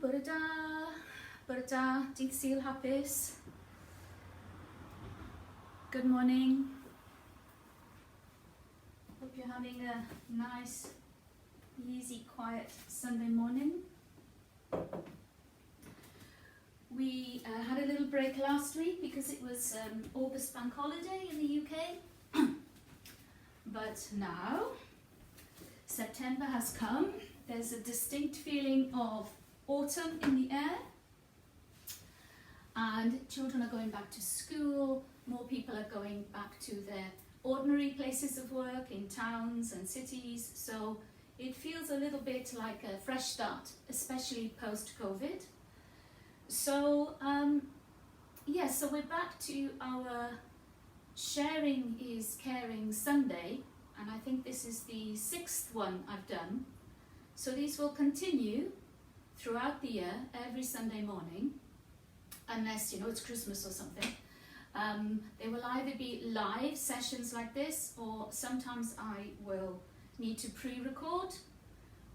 bore da, dydd Sul hapus. Good morning. Hope you're having a nice, easy, quiet Sunday morning. We had a little break last week because it was August bank holiday in the UK. But now, September has come. There's a distinct feeling of autumn in the air. And children are going back to school. More people are going back to their ordinary places of work in towns and cities. So it feels a little bit like a fresh start, especially post-COVID. So, so we're back to our Sharing is Caring Sunday, and I think this is the 6th one I've done. So these will continue throughout the year, every Sunday morning, unless, it's Christmas or something. They will either be live sessions like this, or sometimes I will need to pre-record,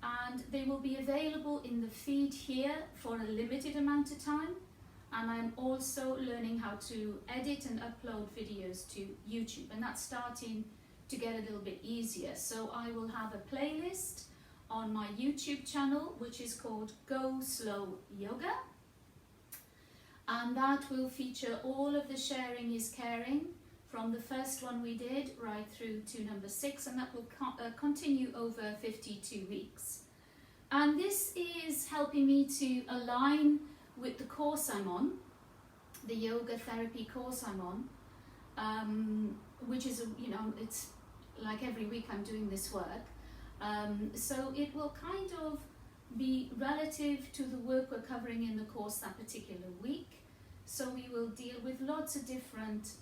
and they will be available in the feed here for a limited amount of time. And I'm also learning how to edit and upload videos to YouTube, and that's starting to get a little bit easier. So I will have a playlist on my YouTube channel, which is called Go Slow Yoga. And that will feature all of the Sharing is Caring from the first one we did right through to number 6, and that will continue over 52 weeks. And this is helping me to align with the course I'm on, the yoga therapy course I'm on, which is, it's like every week I'm doing this work. So it will kind of be relative to the work we're covering in the course that particular week. So we will deal with lots of different,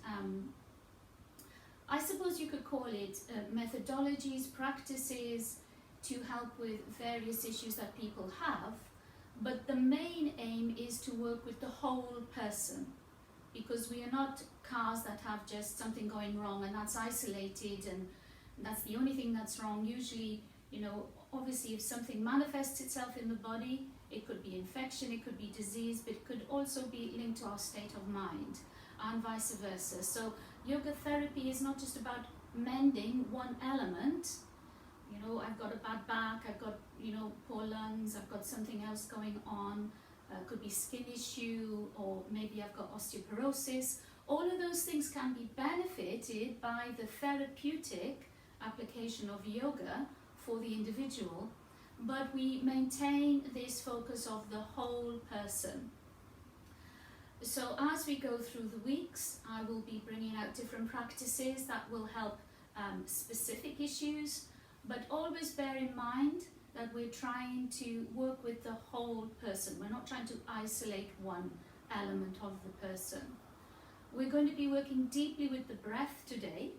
I suppose you could call it methodologies, practices to help with various issues that people have. But the main aim is to work with the whole person, because we are not cars that have just something going wrong and that's isolated and that's the only thing that's wrong. Usually, obviously if something manifests itself in the body, it could be infection, it could be disease, but it could also be linked to our state of mind and vice versa. So yoga therapy is not just about mending one element. I've got a bad back, I've got, poor lungs, I've got something else going on, could be skin issue, or maybe I've got osteoporosis. All of those things can be benefited by the therapeutic application of yoga for the individual, but we maintain this focus of the whole person. So as we go through the weeks, I will be bringing out different practices that will help specific issues, but always bear in mind that we're trying to work with the whole person. We're not trying to isolate one element of the person. We're going to be working deeply with the breath today.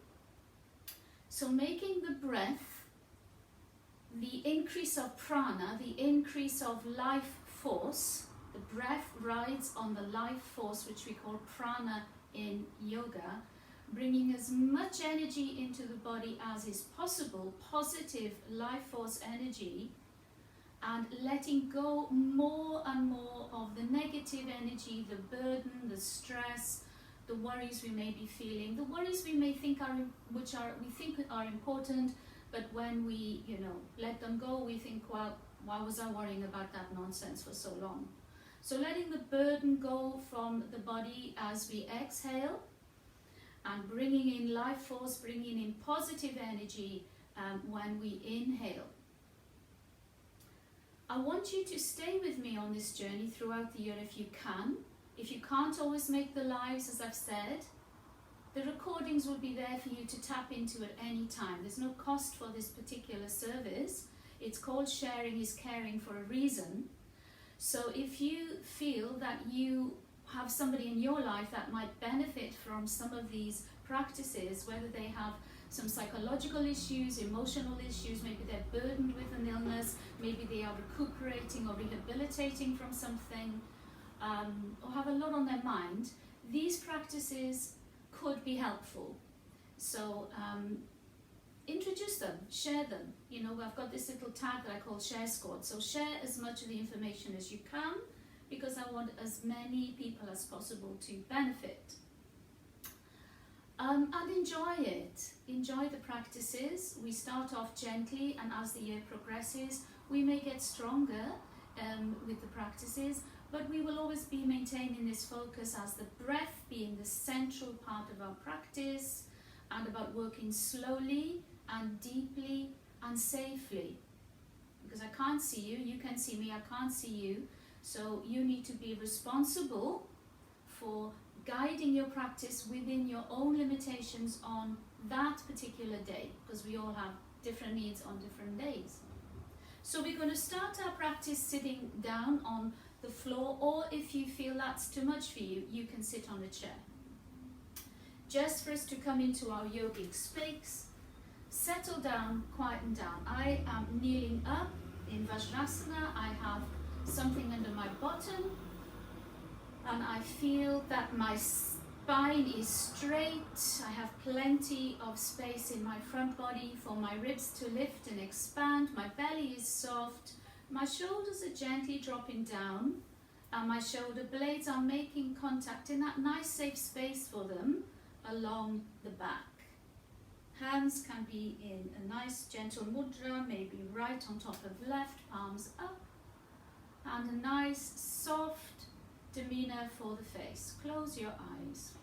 So making the breath, the increase of prana, the increase of life force, the breath rides on the life force, which we call prana in yoga, bringing as much energy into the body as is possible, positive life force energy, and letting go more and more of the negative energy, the burden, the stress, the worries we may be feeling, the worries we may think we think are important, but when we, let them go, we think, well, why was I worrying about that nonsense for so long? So letting the burden go from the body as we exhale, and bringing in life force, bringing in positive energy when we inhale. I want you to stay with me on this journey throughout the year if you can. If you can't always make the lives, as I've said, the recordings will be there for you to tap into at any time. There's no cost for this particular service. It's called Sharing is Caring for a reason. So if you feel that you have somebody in your life that might benefit from some of these practices, whether they have some psychological issues, emotional issues, maybe they're burdened with an illness, maybe they are recuperating or rehabilitating from something, or have a lot on their mind, these practices could be helpful. So introduce them, share them. You know, I've got this little tag that I call Share Squad. So share as much of the information as you can, because I want as many people as possible to benefit. And enjoy it. Enjoy the practices. We start off gently, and as the year progresses, we may get stronger with the practices, but we will always be maintaining this focus as the breath being the central part of our practice, and about working slowly and deeply and safely. Because I can't see you, you can see me, I can't see you. So you need to be responsible for guiding your practice within your own limitations on that particular day, because we all have different needs on different days. So we're going to start our practice sitting down on the floor, or if you feel that's too much for you, you can sit on a chair. Just for us to come into our yogic space, settle down, quieten down. I am kneeling up in Vajrasana. I have something under my bottom, and I feel that my spine is straight. I have plenty of space in my front body for my ribs to lift and expand. My belly is soft. My shoulders are gently dropping down, and my shoulder blades are making contact in that nice safe space for them along the back. Hands can be in a nice gentle mudra, maybe right on top of left, palms up, and a nice soft demeanor for the face. Close your eyes.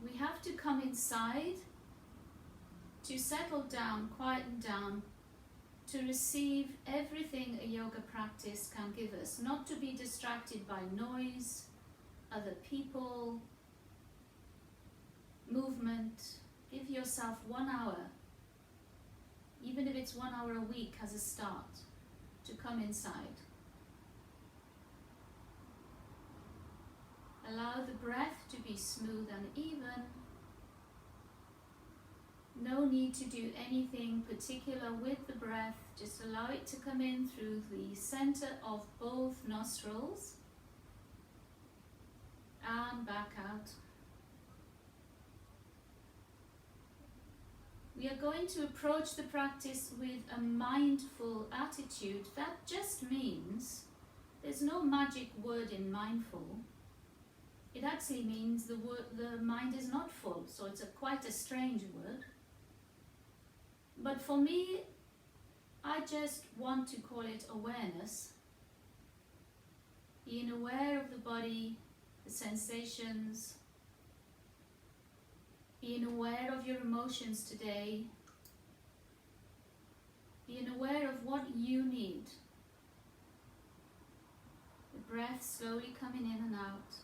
We have to come inside to settle down, quieten down, to receive everything a yoga practice can give us, not to be distracted by noise, other people, movement. Give yourself 1 hour, even if it's 1 hour a week as a start, to come inside. Allow the breath to be smooth and even. No need to do anything particular with the breath, just allow it to come in through the center of both nostrils and back out. We are going to approach the practice with a mindful attitude. That just means there's no magic word in mindful. It actually means the mind is not full, so it's quite a strange word. But for me, I just want to call it awareness. Being aware of the body, the sensations, being aware of your emotions today, being aware of what you need. The breath slowly coming in and out.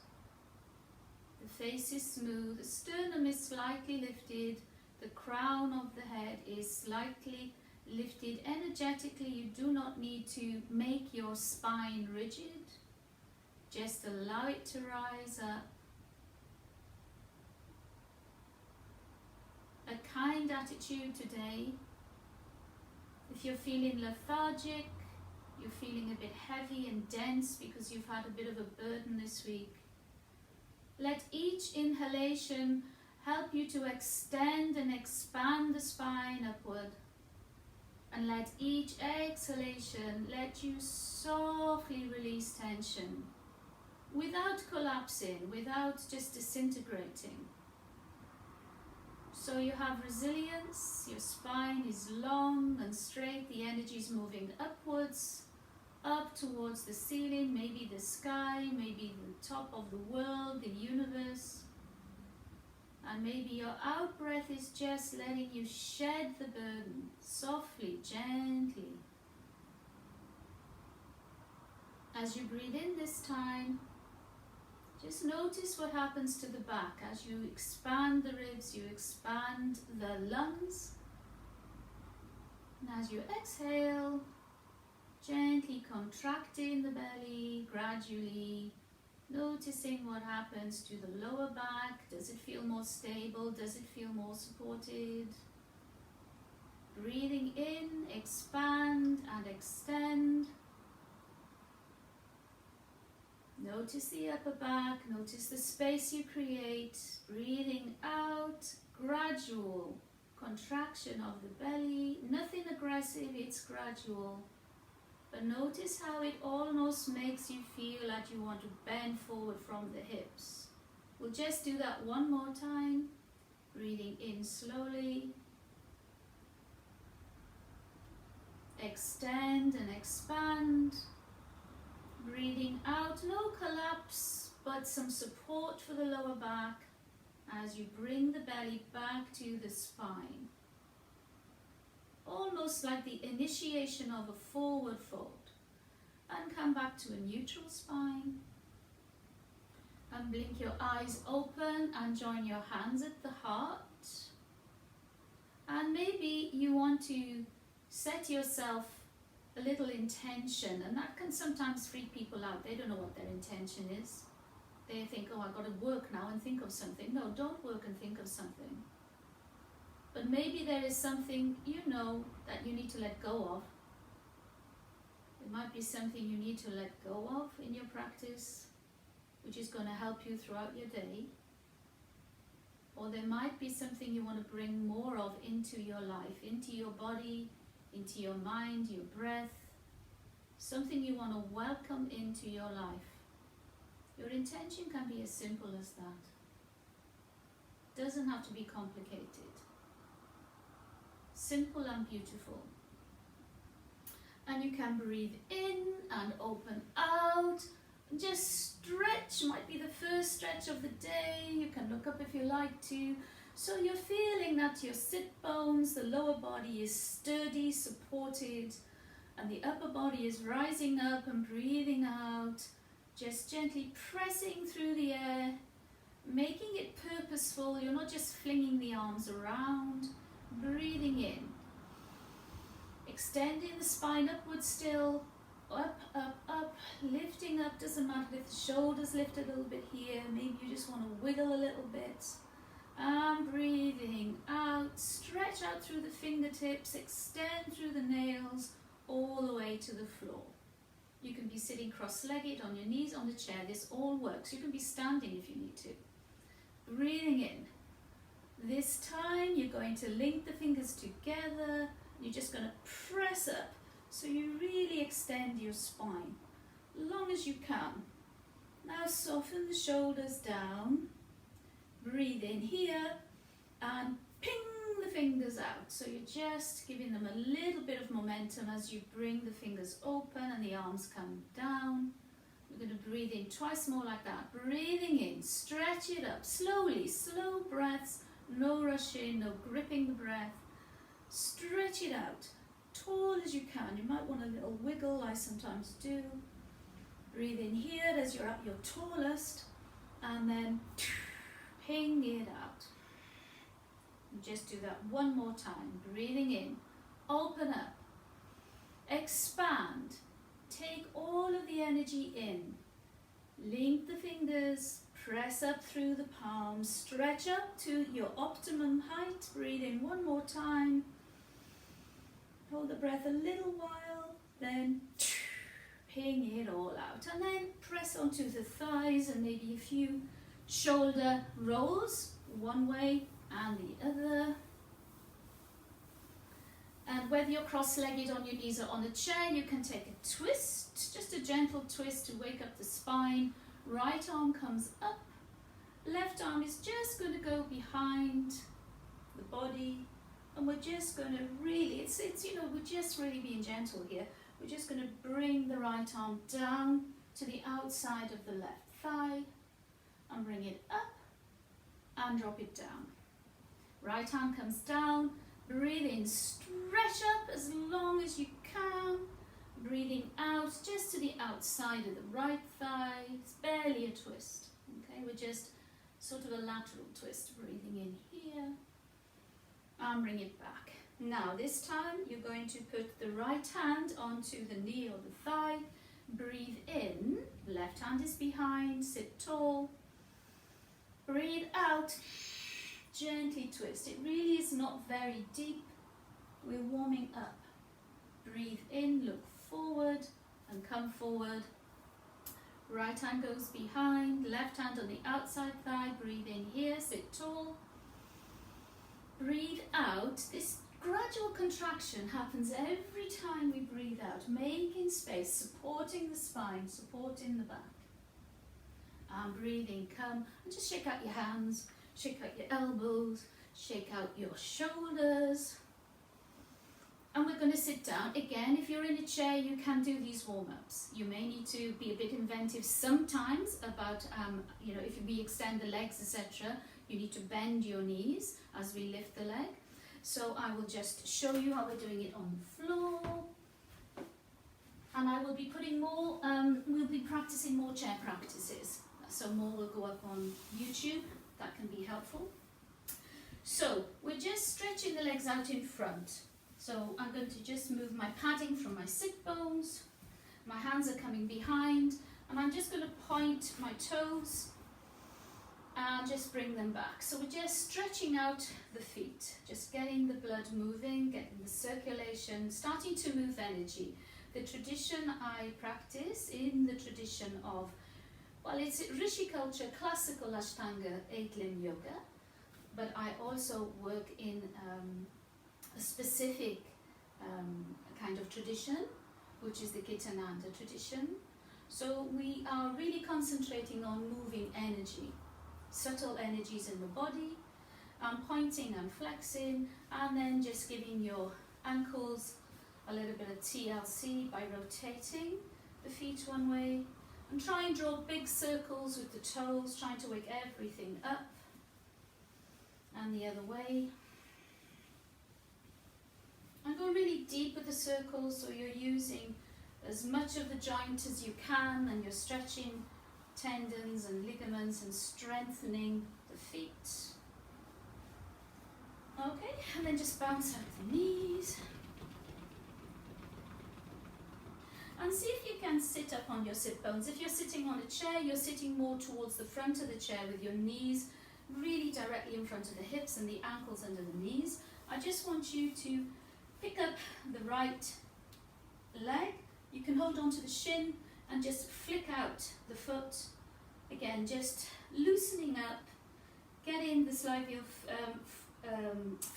The face is smooth, the sternum is slightly lifted, the crown of the head is slightly lifted. Energetically, you do not need to make your spine rigid. Just allow it to rise up. A kind attitude today. If you're feeling lethargic, you're feeling a bit heavy and dense because you've had a bit of a burden this week, let each inhalation help you to extend and expand the spine upward. And let each exhalation let you softly release tension without collapsing, without just disintegrating. So you have resilience, your spine is long and straight, the energy is moving upwards, up towards the ceiling, maybe the sky, maybe the top of the world, the universe. And maybe your out breath is just letting you shed the burden, softly, gently. As you breathe in this time, just notice what happens to the back. As you expand the ribs, you expand the lungs. And as you exhale, gently contracting the belly, gradually noticing what happens to the lower back. Does it feel more stable? Does it feel more supported? Breathing in, expand and extend. Notice the upper back, notice the space you create. Breathing out, gradual contraction of the belly, nothing aggressive, it's gradual. But notice how it almost makes you feel like you want to bend forward from the hips. We'll just do that one more time. Breathing in slowly. Extend and expand. Breathing out, no collapse, but some support for the lower back as you bring the belly back to the spine. Almost like the initiation of a forward fold. And come back to a neutral spine. And blink your eyes open and join your hands at the heart. And maybe you want to set yourself a little intention, and that can sometimes freak people out. They don't know what their intention is. They think, oh, I've got to work now and think of something. No, don't work and think of something. But maybe there is something you know that you need to let go of. It might be something you need to let go of in your practice, which is going to help you throughout your day. Or there might be something you want to bring more of into your life, into your body, into your mind, your breath. Something you want to welcome into your life. Your intention can be as simple as that. Doesn't have to be complicated. Simple and beautiful. And you can breathe in and open out. Just stretch, might be the first stretch of the day. You can look up if you like to. So you're feeling that your sit bones, the lower body is sturdy, supported, and the upper body is rising up and breathing out. Just gently pressing through the air, making it purposeful. You're not just flinging the arms around. Breathing in. Extending the spine upwards still. Up, up, up. Lifting up. Doesn't matter if the shoulders lift a little bit here. Maybe you just want to wiggle a little bit. And breathing out. Stretch out through the fingertips. Extend through the nails. All the way to the floor. You can be sitting cross-legged on your knees on the chair. This all works. You can be standing if you need to. Breathing in. This time you're going to link the fingers together. You're just going to press up so you really extend your spine long as you can. Now soften the shoulders down. Breathe in here and ping the fingers out. So you're just giving them a little bit of momentum as you bring the fingers open and the arms come down. We're going to breathe in twice more like that. Breathing in, stretch it up slowly, slow breaths. No rushing, no gripping the breath. Stretch it out, tall as you can. You might want a little wiggle, I sometimes do. Breathe in here as you're at your tallest, and then ping it out. And just do that one more time. Breathing in, open up, expand. Take all of the energy in. Link the fingers. Press up through the palms, stretch up to your optimum height. Breathe in one more time. Hold the breath a little while, then ping it all out. And then press onto the thighs and maybe a few shoulder rolls, one way and the other. And whether you're cross-legged on your knees or on the chair, you can take a twist, just a gentle twist to wake up the spine. Right arm comes up, left arm is just going to go behind the body, and we're just going to really, we're just really being gentle here. We're just going to bring the right arm down to the outside of the left thigh, and bring it up, and drop it down. Right hand comes down, breathe in, stretch up as long as you can. Breathing out just to the outside of the right thigh. It's barely a twist. Okay, we're just sort of a lateral twist. Breathing in here and bring it back. Now this time you're going to put the right hand onto the knee or the thigh. Breathe in, left hand is behind, sit tall. Breathe out, gently twist. It really is not very deep. We're warming up. Breathe in, look forward and come forward. Right hand goes behind, left hand on the outside thigh. Breathe in here, sit tall. breathe out, this gradual contraction happens every time we breathe out, making space, supporting the spine, supporting the back. And breathing, come and just shake out your hands, shake out your elbows, shake out your shoulders. And we're going to sit down. Again, if you're in a chair, you can do these warm-ups. You may need to be a bit inventive sometimes about, if we extend the legs, etc., you need to bend your knees as we lift the leg. So I will just show you how we're doing it on the floor. And I will be putting more, we'll be practicing more chair practices. So more will go up on YouTube. That can be helpful. So we're just stretching the legs out in front. So I'm going to just move my padding from my sit bones. My hands are coming behind, and I'm just going to point my toes and just bring them back. So we're just stretching out the feet, just getting the blood moving, getting the circulation, starting to move energy. The tradition I practice in the tradition of, well, it's Rishi culture, classical Ashtanga 8-limb yoga, but I also work in a specific kind of tradition, which is the Gitananda tradition. So we are really concentrating on moving energy, subtle energies in the body, pointing and flexing, and then just giving your ankles a little bit of TLC by rotating the feet one way, and try and draw big circles with the toes, trying to wake everything up, and the other way. And go really deep with the circles, so you're using as much of the joint as you can, and you're stretching tendons and ligaments and strengthening the feet. Okay, and then just bounce out the knees. And see if you can sit up on your sit bones. If you're sitting on a chair, you're sitting more towards the front of the chair with your knees really directly in front of the hips and the ankles under the knees. I just want you to pick up the right leg. You can hold on to the shin and just flick out the foot. Again, just loosening up, getting the slightly of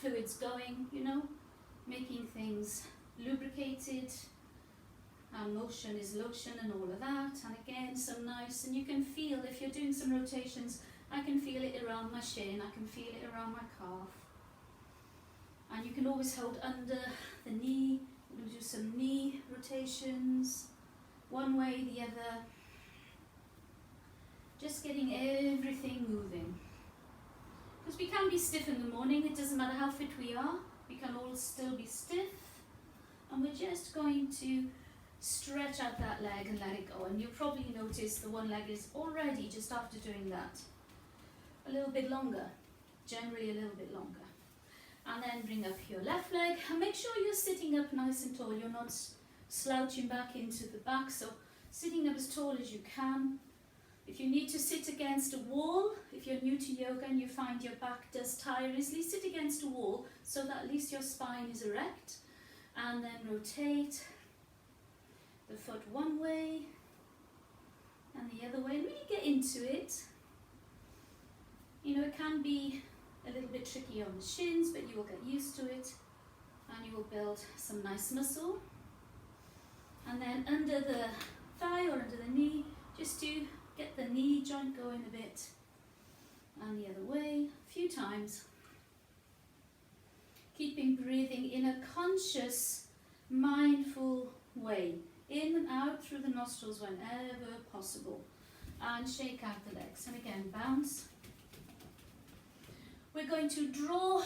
fluids going, making things lubricated. Motion is lotion and all of that. And again, some nice, and you can feel, if you're doing some rotations, I can feel it around my shin, I can feel it around my calf. And you can always hold under the knee. We'll do some knee rotations, one way, the other. Just getting everything moving. Because we can be stiff in the morning, it doesn't matter how fit we are, we can all still be stiff. And we're just going to stretch out that leg and let it go. And you'll probably notice the one leg is already, just after doing that, a little bit longer, generally a little bit longer. And then bring up your left leg, and make sure you're sitting up nice and tall. You're not slouching back into the back, so sitting up as tall as you can. If you need to sit against a wall, if you're new to yoga and you find your back does tire easily, sit against a wall so that at least your spine is erect. And then rotate the foot one way and the other way, and really get into it. It can be a little bit tricky on the shins, but you will get used to it and you will build some nice muscle. And then under the thigh or under the knee, just to get the knee joint going a bit, and the other way, a few times. Keeping breathing in a conscious, mindful way, in and out through the nostrils whenever possible, and shake out the legs. And again, bounce. We're going to draw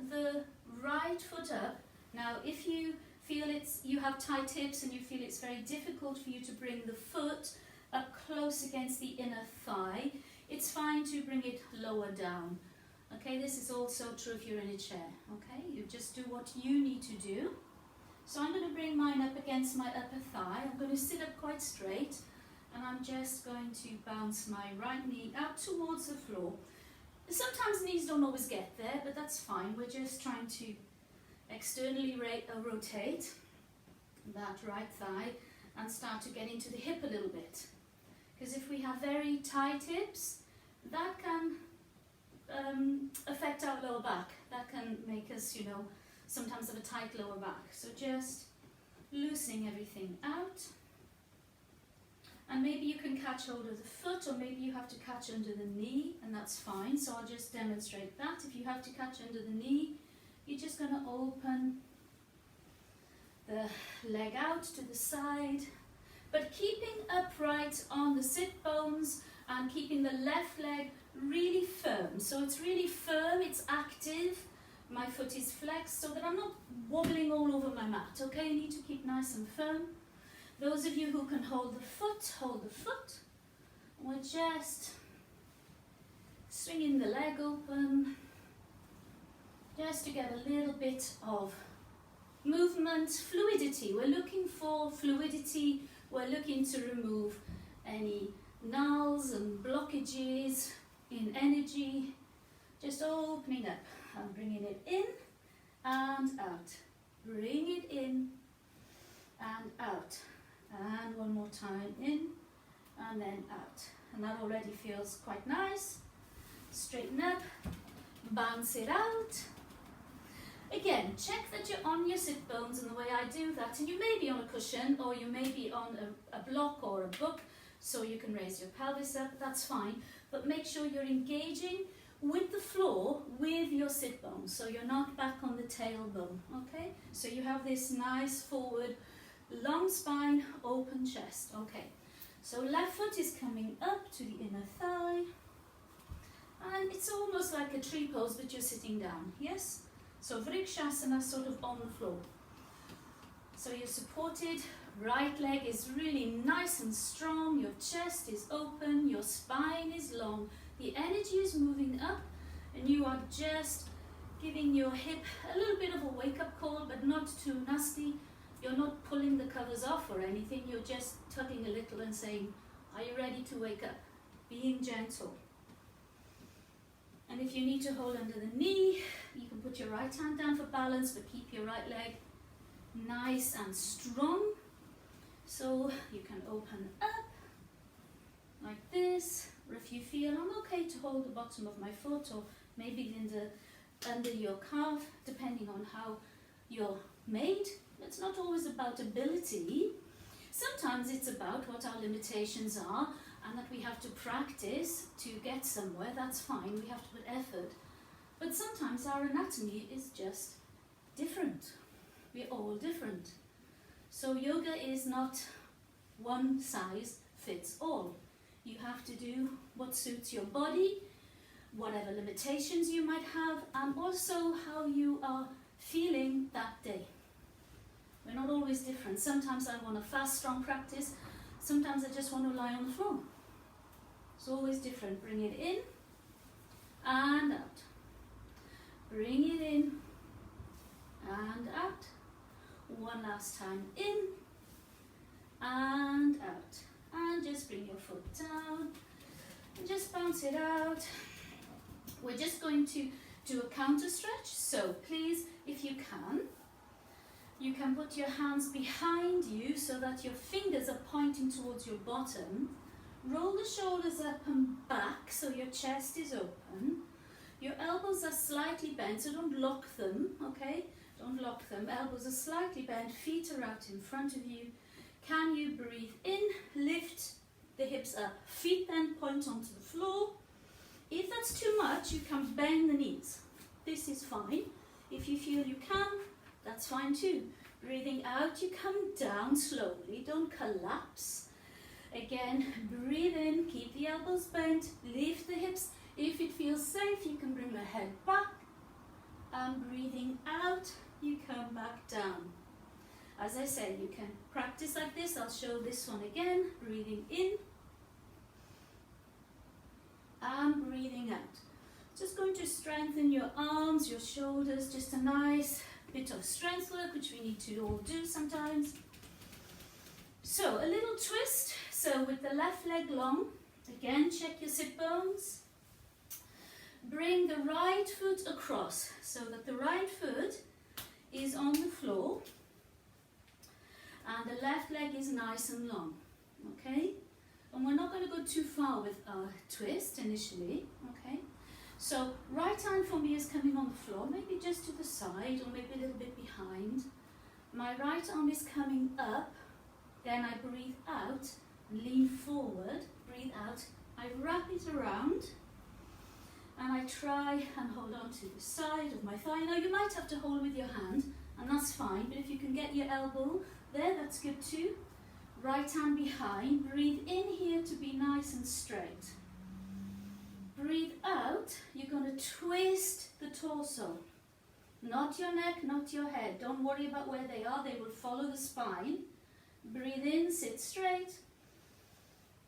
the right foot up. Now, if you feel you have tight hips and you feel it's very difficult for you to bring the foot up close against the inner thigh, it's fine to bring it lower down. Okay, this is also true if you're in a chair. Okay, you just do what you need to do. So I'm going to bring mine up against my upper thigh. I'm going to sit up quite straight, and I'm just going to bounce my right knee out towards the floor. Sometimes knees don't always get there, but that's fine. We're just trying to externally rotate that right thigh and start to get into the hip a little bit. Because if we have very tight hips, that can affect our lower back that can make us, you know, sometimes have a tight lower back. So just loosening everything out. And maybe you can catch hold of the foot, or maybe you have to catch under the knee, and that's fine. So I'll just demonstrate that. If you have to catch under the knee, you're just going to open the leg out to the side, but keeping upright on the sit bones and keeping the left leg really firm. So it's really firm, it's active. My foot is flexed so that I'm not wobbling all over my mat, okay? You need to keep nice and firm. Those of you who can hold the foot, hold the foot. We're just swinging the leg open, just to get a little bit of movement, fluidity. We're looking for fluidity. We're looking to remove any nulls and blockages in energy. Just opening up and bringing it in and out. Bring it in and out. And one more time, in and then out. And that already feels quite nice. Straighten up, bounce it out. Again, check that you're on your sit bones in the way I do that. And you may be on a cushion, or you may be on a block or a book, so you can raise your pelvis up, that's fine. But make sure you're engaging with the floor with your sit bones, so you're not back on the tailbone, okay? So you have this nice forward, long spine, open chest, okay? So left foot is coming up to the inner thigh, and it's almost like a tree pose, but you're sitting down, yes? So Vrikshasana, sort of on the floor. So you're supported, right leg is really nice and strong, your chest is open, your spine is long, the energy is moving up, and you are just giving your hip a little bit of a wake-up call, but not too nasty. You're not pulling the covers off or anything, you're just tugging a little and saying, are you ready to wake up? Being gentle. And if you need to hold under the knee, you can put your right hand down for balance, but keep your right leg nice and strong. So you can open up like this, or if you feel I'm okay to hold the bottom of my foot, or maybe under your calf, depending on how you're made. It's not always about ability. Sometimes it's about what our limitations are, and that we have to practice to get somewhere. That's fine, we have to put effort. But sometimes our anatomy is just different. We're all different. So yoga is not one size fits all. You have to do what suits your body, whatever limitations you might have, and also how you are feeling that day. We're not always different. Sometimes I want a fast, strong practice. Sometimes I just want to lie on the floor. It's always different. Bring it in and out. Bring it in and out. One last time, in and out. And just bring your foot down and just bounce it out. We're just going to do a counter stretch. So please, if you can put your hands behind you so that your fingers are pointing towards your bottom. Roll the shoulders up and back so your chest is open. Your elbows are slightly bent, so don't lock them, okay? Don't lock them. Elbows are slightly bent, feet are out in front of you. Can you breathe in, lift the hips up, feet then point onto the floor. If that's too much, you can bend the knees. This is fine. If you feel you can, that's fine too. Breathing out, you come down slowly, don't collapse. Again, breathe in, keep the elbows bent, lift the hips. If it feels safe, you can bring the head back. And breathing out, you come back down. As I say, you can practice like this. I'll show this one again. Breathing in and breathing out. Just going to strengthen your arms, your shoulders, just a nice bit of strength work, which we need to all do sometimes. So a little twist. So with the left leg long, again, check your sit bones. Bring the right foot across so that the right foot is on the floor and the left leg is nice and long, okay? And we're not going to go too far with our twist initially, okay? So right hand for me is coming on the floor, maybe just to the side or maybe a little bit behind. My right arm is coming up, then I breathe out, lean forward, breathe out, I wrap it around, and I try and hold on to the side of my thigh. Now you might have to hold with your hand, and that's fine, but if you can get your elbow there, that's good too. Right hand behind, breathe in here to be nice and straight. Breathe out, you're going to twist the torso. Not your neck, not your head. Don't worry about where they are, they will follow the spine. Breathe in, sit straight.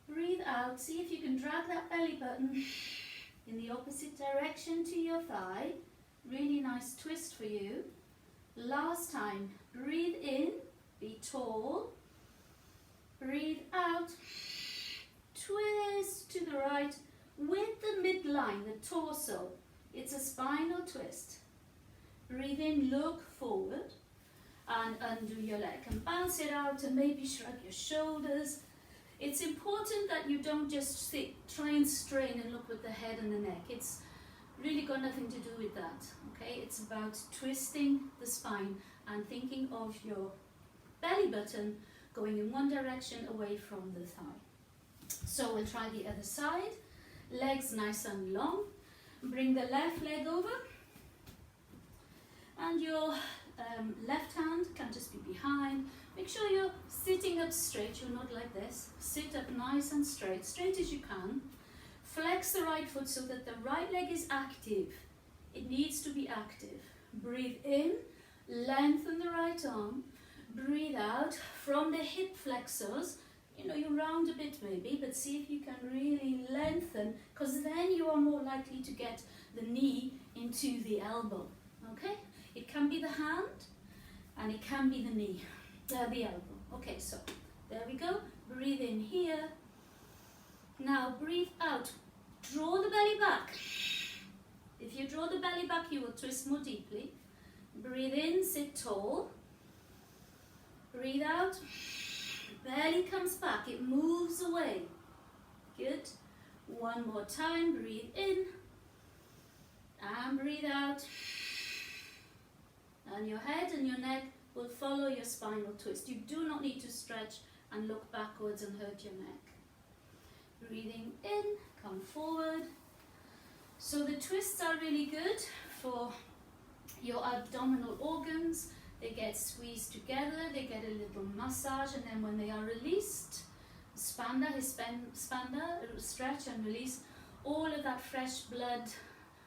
Breathe out, see if you can drag that belly button in the opposite direction to your thigh. Really nice twist for you. Last time, breathe in, be tall. Breathe out, twist to the right with the midline, the torso. It's a spinal twist. Breathe in, look forward and undo your leg and bounce it out and maybe shrug your shoulders. It's important that you don't just try and strain and look with the head and the neck. It's really got nothing to do with that, okay? It's about twisting the spine and thinking of your belly button going in one direction away from the thigh. So we'll try the other side. Legs nice and long. Bring the left leg over. And your left hand can just be behind. Make sure you're sitting up straight. You're not like this. Sit up nice and straight as you can. Flex the right foot so that the right leg is active. It needs to be active. Breathe in, lengthen the right arm. Breathe out from the hip flexors. You know, you round a bit maybe, but see if you can really lengthen, because then you are more likely to get the knee into the elbow, okay? It can be the hand and it can be the knee, the elbow. Okay, so there we go. Breathe in here. Now breathe out. Draw the belly back. If you draw the belly back, you will twist more deeply. Breathe in, sit tall. Breathe out. Belly comes back, it moves away. Good. One more time, breathe in and breathe out. And your head and your neck will follow your spinal twist. You do not need to stretch and look backwards and hurt your neck. Breathing in, come forward. So the twists are really good for your abdominal organs. They get squeezed together, they get a little massage, and then when they are released, expander, stretch and release, all of that fresh blood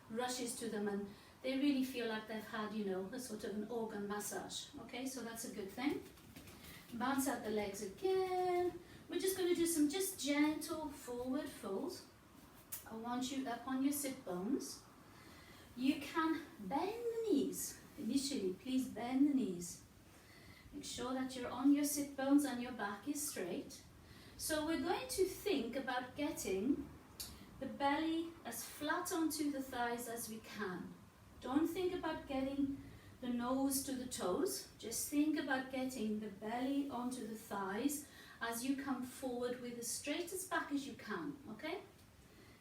rushes to them and they really feel like they've had, you know, a sort of an organ massage. Okay, so that's a good thing. Bounce out the legs again. We're just going to do some just gentle forward folds. I want you up on your sit bones. You can bend the knees. Initially, please bend the knees. Make sure that you're on your sit bones and your back is straight. So we're going to think about getting the belly as flat onto the thighs as we can. Don't think about getting the nose to the toes. Just think about getting the belly onto the thighs as you come forward with as straight as back as you can, okay?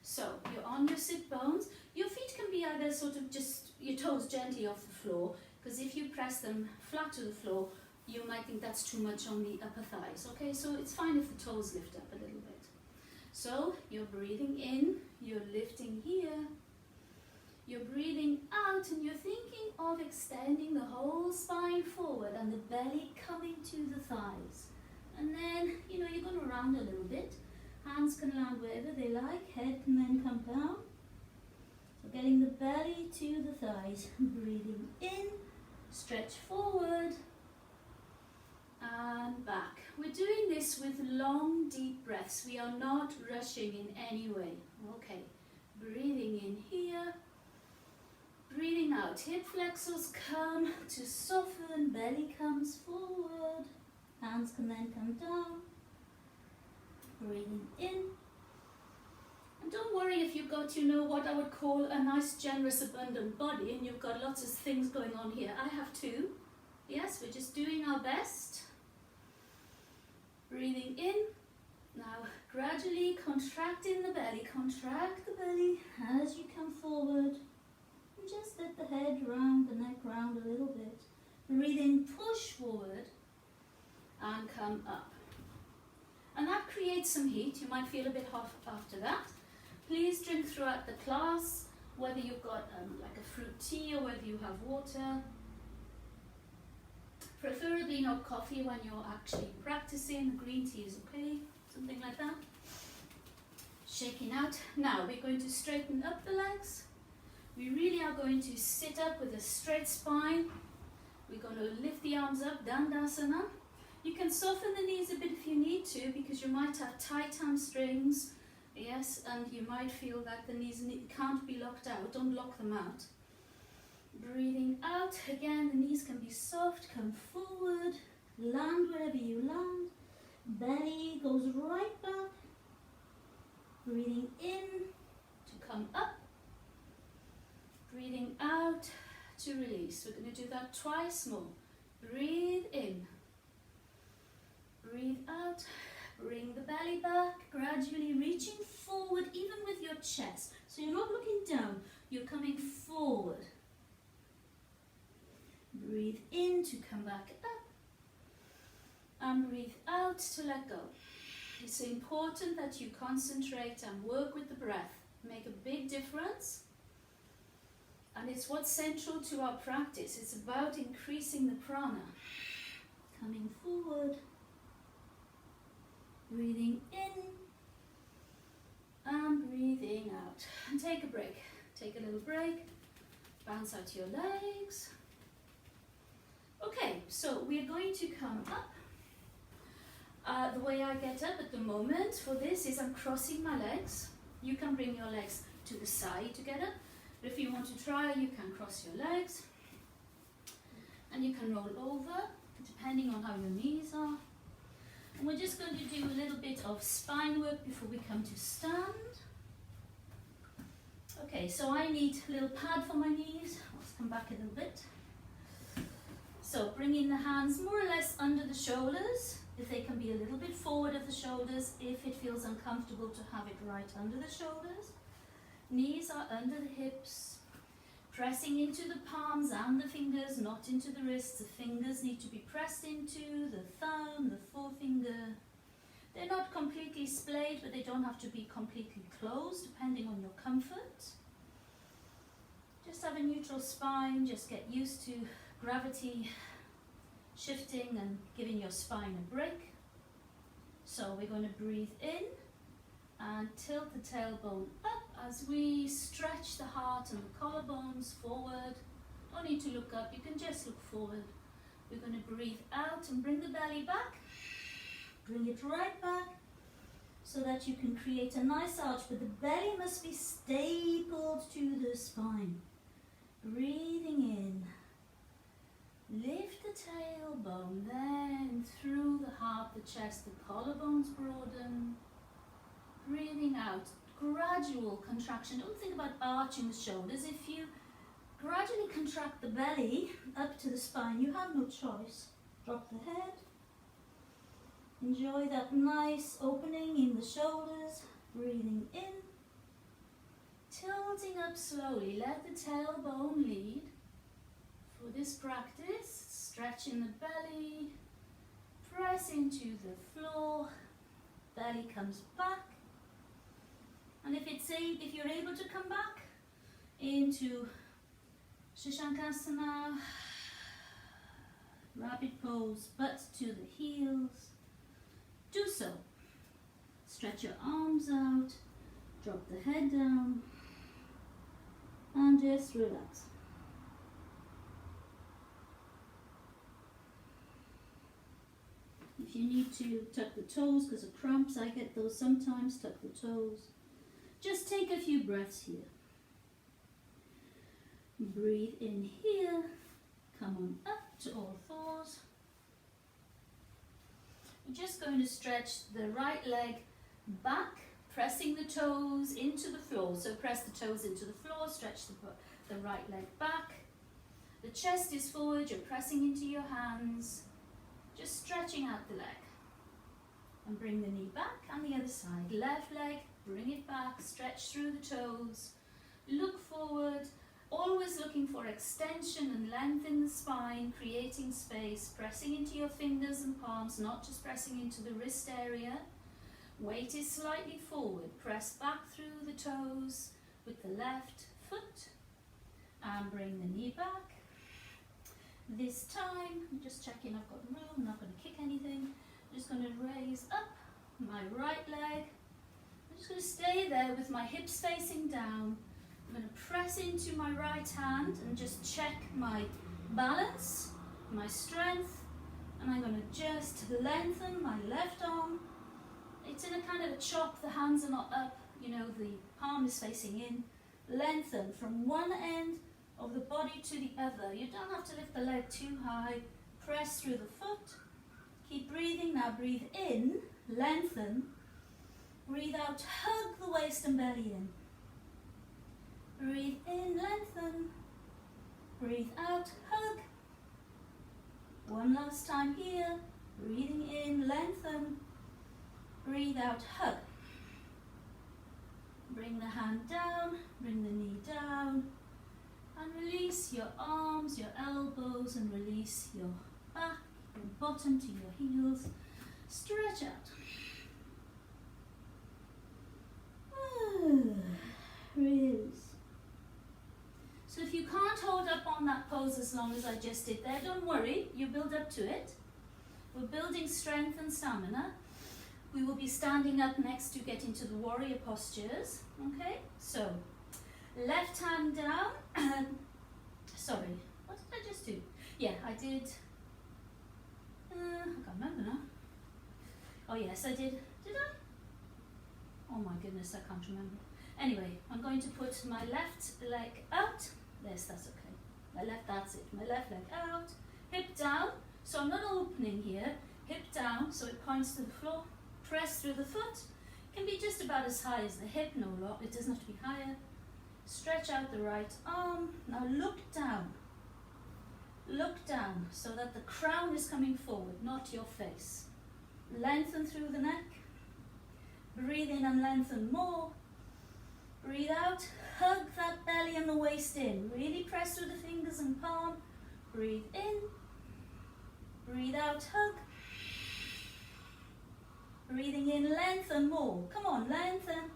So you're on your sit bones. Your feet can be either sort of just your toes gently off the floor, because if you press them flat to the floor, you might think that's too much on the upper thighs, okay? So it's fine if the toes lift up a little bit. So you're breathing in, you're lifting here, you're breathing out, and you're thinking of extending the whole spine forward and the belly coming to the thighs. And then, you know, you're going to round a little bit. Hands can land wherever they like, head can then come down. So getting the belly to the thighs, breathing in, stretch forward and back. We're doing this with long, deep breaths. We are not rushing in any way. Okay, breathing in here, breathing out. Hip flexors come to soften, belly comes forward, hands can then come down. Breathing in. And don't worry if you've got, you know, what I would call a nice, generous, abundant body and you've got lots of things going on here. I have too. Yes, we're just doing our best. Breathing in. Now Gradually contracting the belly. Contract the belly as you come forward. And just let the head round, the neck round a little bit. Breathe in, push forward and come up. And that creates some heat. You might feel a bit hot after that. Please drink throughout the class, whether you've got like a fruit tea or whether you have water. Preferably not coffee when you're actually practicing. Green tea is okay, something like that. Shaking out. Now we're going to straighten up the legs. We really are going to sit up with a straight spine. We're going to lift the arms up, Dandasana. You can soften the knees a bit if you need to, because you might have tight hamstrings, yes, and you might feel that the knees can't be locked out. Don't lock them out. Breathing out, again, the knees can be soft, come forward, land wherever you land. Belly goes right back. Breathing in to come up. Breathing out to release. We're going to do that twice more. Breathe in. Breathe out. Bring the belly back. Gradually reaching forward, even with your chest. So you're not looking down, you're coming forward. Breathe in to come back up. And breathe out to let go. It's important that you concentrate and work with the breath. Make a big difference. And it's what's central to our practice. It's about increasing the prana. Coming forward. Breathing in. And breathing out. And take a break. Take a little break. Bounce out your legs. Okay, so we're going to come up. The way I get up at the moment for this is I'm crossing my legs. You can bring your legs to the side to get up. But if you want to try, you can cross your legs. And you can roll over, depending on how your knees are. And we're just going to do a little bit of spine work before we come to stand. Okay, so I need a little pad for my knees. Let's come back a little bit. So bringing the hands more or less under the shoulders. If they can be a little bit forward of the shoulders, if it feels uncomfortable to have it right under the shoulders. Knees are under the hips, pressing into the palms and the fingers, not into the wrists. The fingers need to be pressed into the thumb, the forefinger. They're not completely splayed, but they don't have to be completely closed, depending on your comfort. Just have a neutral spine, just get used to gravity shifting and giving your spine a break. So we're going to breathe in and tilt the tailbone up as we stretch the heart and the collarbones forward. Don't need to look up, you can just look forward. We're going to breathe out and bring the belly back. Bring it right back so that you can create a nice arch, but the belly must be stapled to the spine. Breathing in. Lift the tailbone, then through the heart, the chest, the collarbones broaden. Breathing out, gradual contraction. Don't think about arching the shoulders. If you gradually contract the belly up to the spine, you have no choice. Drop the head. Enjoy that nice opening in the shoulders. Breathing in. Tilting up slowly. Let the tailbone lead. For this practice, stretching the belly, press into the floor, belly comes back. And if you're able to come back into Shishankasana, rapid pose, butt to the heels, do so. Stretch your arms out, drop the head down, and just relax. If you need to tuck the toes because of cramps, I get those sometimes, tuck the toes. Just take a few breaths here. Breathe in here, come on up to all fours. We're just going to stretch the right leg back, pressing the toes into the floor. So press the toes into the floor, stretch the right leg back. The chest is forward, you're pressing into your hands. Just stretching out the leg. And bring the knee back, and the other side. Left leg, bring it back, stretch through the toes. Look forward, always looking for extension and length in the spine, creating space, pressing into your fingers and palms, not just pressing into the wrist area. Weight is slightly forward. Press back through the toes with the left foot and bring the knee back. This time, I'm just checking I've got room, I'm not going to kick anything. I'm just going to raise up my right leg. I'm just going to stay there with my hips facing down. I'm going to press into my right hand and just check my balance, my strength, and I'm going to just lengthen my left arm. It's in a kind of a chop, the hands are not up, you know, the palm is facing in. Lengthen from one end of the body to the other. You don't have to lift the leg too high. Press through the foot. Keep breathing. Now breathe in, lengthen. Breathe out, hug the waist and belly in. Breathe in, lengthen. Breathe out, hug. One last time here. Breathing in, lengthen. Breathe out, hug. Bring the hand down, bring the knee down, and release your arms, your elbows, and release your back, your bottom to your heels. Stretch out. Release. So if you can't hold up on that pose as long as I just did there, don't worry, you build up to it. We're building strength and stamina. We will be standing up next to get into the warrior postures. Okay, so left hand down. Sorry, what did I just do? Yeah, I did. I can't remember now. Oh yes, I did. Did I? Oh my goodness, I can't remember. Anyway, I'm going to put my left leg out. Yes, that's okay. My left, that's it. My left leg out. Hip down. So I'm not opening here. Hip down, so it points to the floor. Press through the foot. Can be just about as high as the hip, no lot. It doesn't have to be higher. Stretch out the right arm. Now look down. Look down so that the crown is coming forward, not your face. Lengthen through the neck. Breathe in and lengthen more. Breathe out. Hug that belly and the waist in. Really press through the fingers and palm. Breathe in. Breathe out. Hug. Breathing in, lengthen more. Come on, lengthen.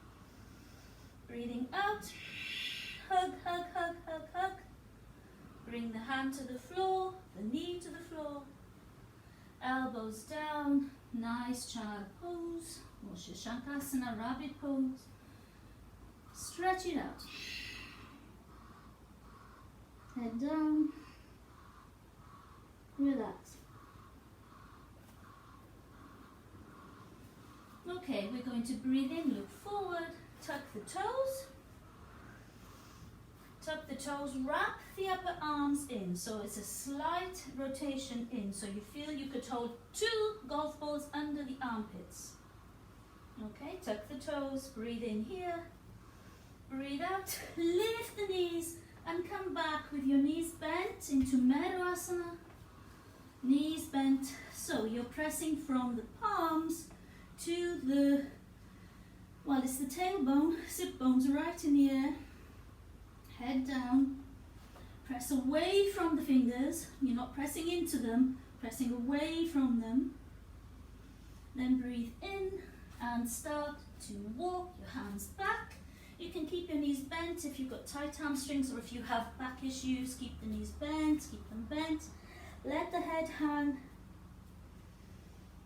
Breathing out. Hug, hug, hug, hug, hug. Bring the hand to the floor, the knee to the floor. Elbows down. Nice child pose. Or Shankrasana, rabbit pose. Stretch it out. Head down. Relax. Okay, we're going to breathe in, look forward, tuck the toes. Tuck the toes, wrap the upper arms in. So it's a slight rotation in. So you feel you could hold 2 golf balls under the armpits. Okay, tuck the toes, breathe in here. Breathe out, lift the knees and come back with your knees bent into Veerabhadrasana. Knees bent, so you're pressing from the palms to the, well, it's the tailbone, sit bones right in the air. Head down, press away from the fingers. You're not pressing into them, pressing away from them. Then breathe in and start to walk your hands back. You can keep your knees bent if you've got tight hamstrings, or if you have back issues, keep the knees bent, keep them bent. Let the head hang.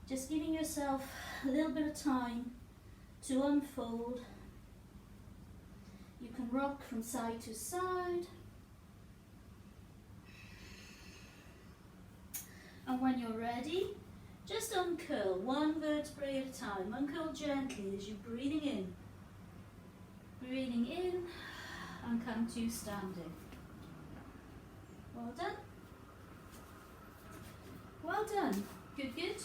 Just giving yourself a little bit of time to unfold. You can rock from side to side. And when you're ready, just uncurl one vertebrae at a time. Uncurl gently as you're breathing in. Breathing in and come to standing. Well done. Well done. Good, good.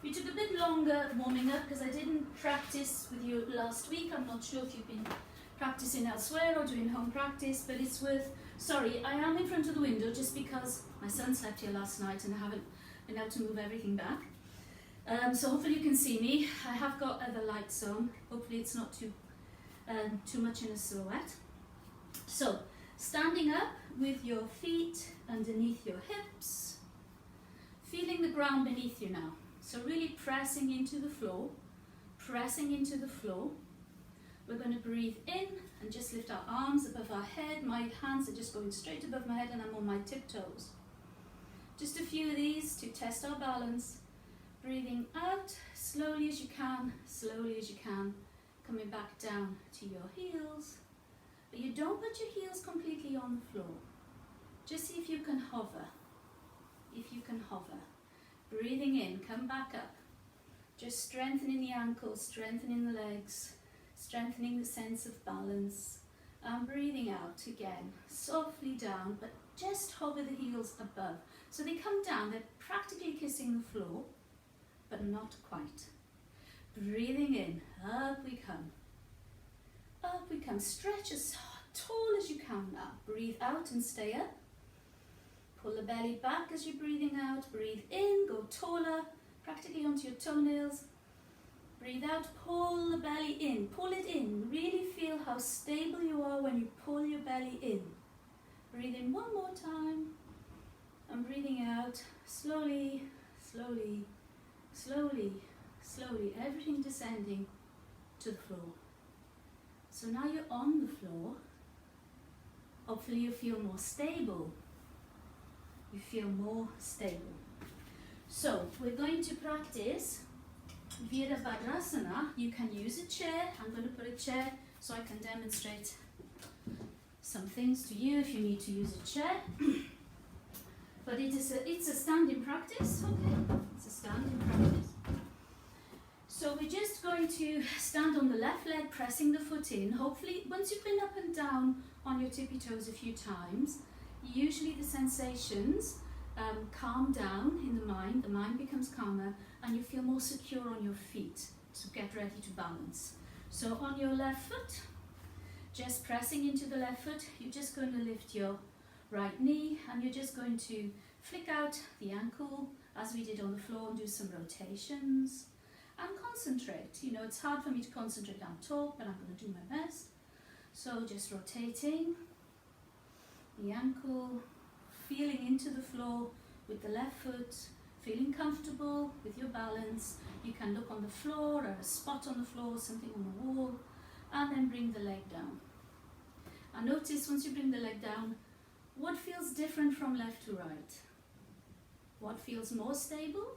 We took a bit longer warming up because I didn't practice with you last week. I'm not sure if you've been practicing elsewhere or doing home practice, but it's worth, sorry, I am in front of the window just because my son slept here last night and I haven't been able to move everything back. So hopefully you can see me. I have got other lights on. Hopefully it's not too much in a silhouette. So standing up with your feet underneath your hips, feeling the ground beneath you now. So really pressing into the floor, pressing into the floor. We're going to breathe in and just lift our arms above our head. My hands are just going straight above my head and I'm on my tiptoes. Just a few of these to test our balance. Breathing out slowly as you can, slowly as you can. Coming back down to your heels. But you don't put your heels completely on the floor. Just see if you can hover. If you can hover. Breathing in, come back up. Just strengthening the ankles, strengthening the legs, strengthening the sense of balance. And breathing out again, softly down, but just hover the heels above. So they come down, they're practically kissing the floor, but not quite. Breathing in, up we come. Up we come, stretch as tall as you can now. Breathe out and stay up. Pull the belly back as you're breathing out. Breathe in, go taller, practically onto your toenails. Breathe out, pull the belly in, pull it in. Really feel how stable you are when you pull your belly in. Breathe in one more time. And breathing out, slowly, slowly, slowly, slowly. Everything descending to the floor. So now you're on the floor. Hopefully you feel more stable. You feel more stable. So we're going to practice Veerabhadrasana. You can use a chair. I'm going to put a chair so I can demonstrate some things to you if you need to use a chair. But it's a standing practice, okay? It's a standing practice. So we're just going to stand on the left leg, pressing the foot in. Hopefully, once you've been up and down on your tippy toes a few times, usually the sensations calm down in the mind becomes calmer, and you feel more secure on your feet to get ready to balance. So on your left foot, just pressing into the left foot, you're just going to lift your right knee and you're just going to flick out the ankle as we did on the floor and do some rotations and concentrate. You know, it's hard for me to concentrate and talk, but I'm going to do my best. So just rotating the ankle, feeling into the floor with the left foot, feeling comfortable with your balance. You can look on the floor or a spot on the floor, something on the wall, and then bring the leg down. And notice once you bring the leg down, what feels different from left to right? What feels more stable?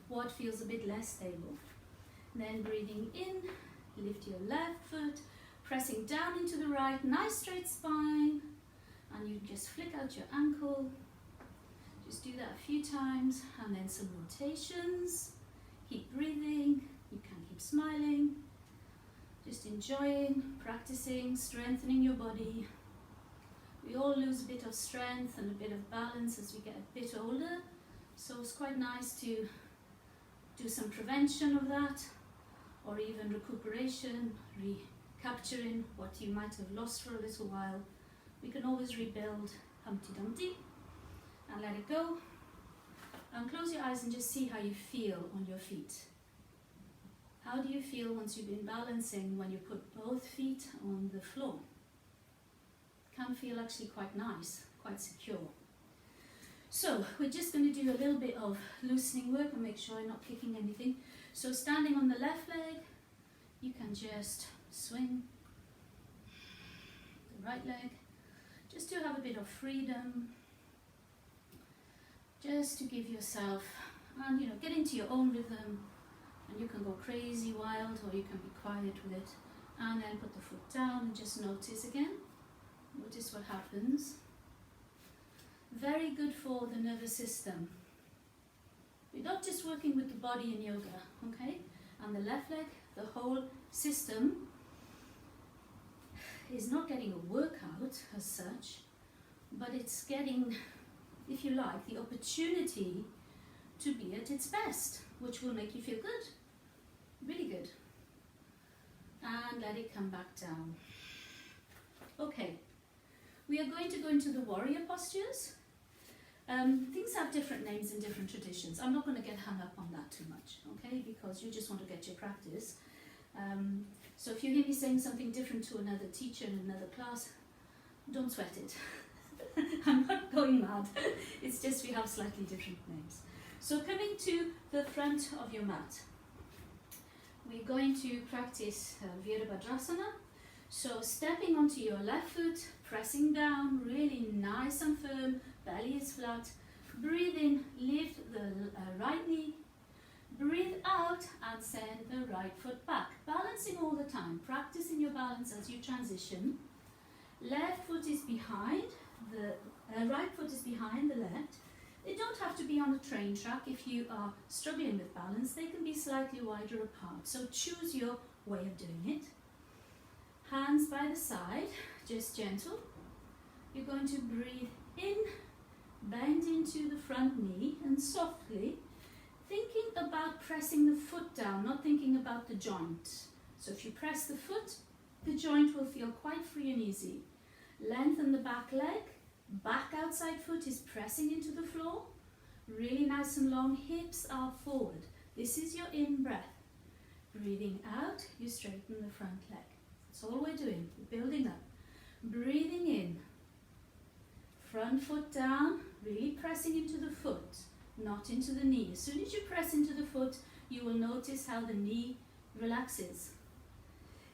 What feels a bit less stable? Then breathing in, lift your left foot, pressing down into the right, nice straight spine, and you just flick out your ankle. Just do that a few times, and then some rotations. Keep breathing, you can keep smiling, just enjoying, practicing, strengthening your body. We all lose a bit of strength and a bit of balance as we get a bit older, so it's quite nice to do some prevention of that, or even recuperation, recapturing what you might have lost for a little while. We can always rebuild Humpty Dumpty, and let it go. And close your eyes and just see how you feel on your feet. How do you feel once you've been balancing when you put both feet on the floor? Can feel actually quite nice, quite secure. So we're just going to do a little bit of loosening work and make sure you're not kicking anything. So standing on the left leg, you can just swing the right leg, just to have a bit of freedom, just to give yourself, and get into your own rhythm, and you can go crazy wild or you can be quiet with it, and then put the foot down and just notice again. Notice what happens. Very good for the nervous system. We're not just working with the body in yoga, okay? And the left leg, the whole system is not getting a workout as such, but it's getting, if you like, the opportunity to be at its best, which will make you feel good, really good. And let it come back down. Okay. We are going to go into the warrior postures. Things have different names in different traditions. I'm not going to get hung up on that too much, okay, because you just want to get your practice. So if you hear me saying something different to another teacher in another class, don't sweat it. I'm not going mad. It's just we have slightly different names. So coming to the front of your mat, we're going to practice Veerabhadrasana. So stepping onto your left foot, pressing down, really nice and firm, belly is flat. Breathe in, lift the right knee. Breathe out and send the right foot back. Balancing all the time, practicing your balance as you transition. Left foot is behind, the right foot is behind the left. They don't have to be on a train track if you are struggling with balance. They can be slightly wider apart. So choose your way of doing it. Hands by the side, just gentle. You're going to breathe in, bend into the front knee and softly, thinking about pressing the foot down, not thinking about the joint. So if you press the foot, the joint will feel quite free and easy. Lengthen the back leg, back outside foot is pressing into the floor. Really nice and long, hips are forward. This is your in breath. Breathing out, you straighten the front leg. That's all we're doing, we're building up. Breathing in, front foot down, really pressing into the foot, not into the knee. As soon as you press into the foot, you will notice how the knee relaxes.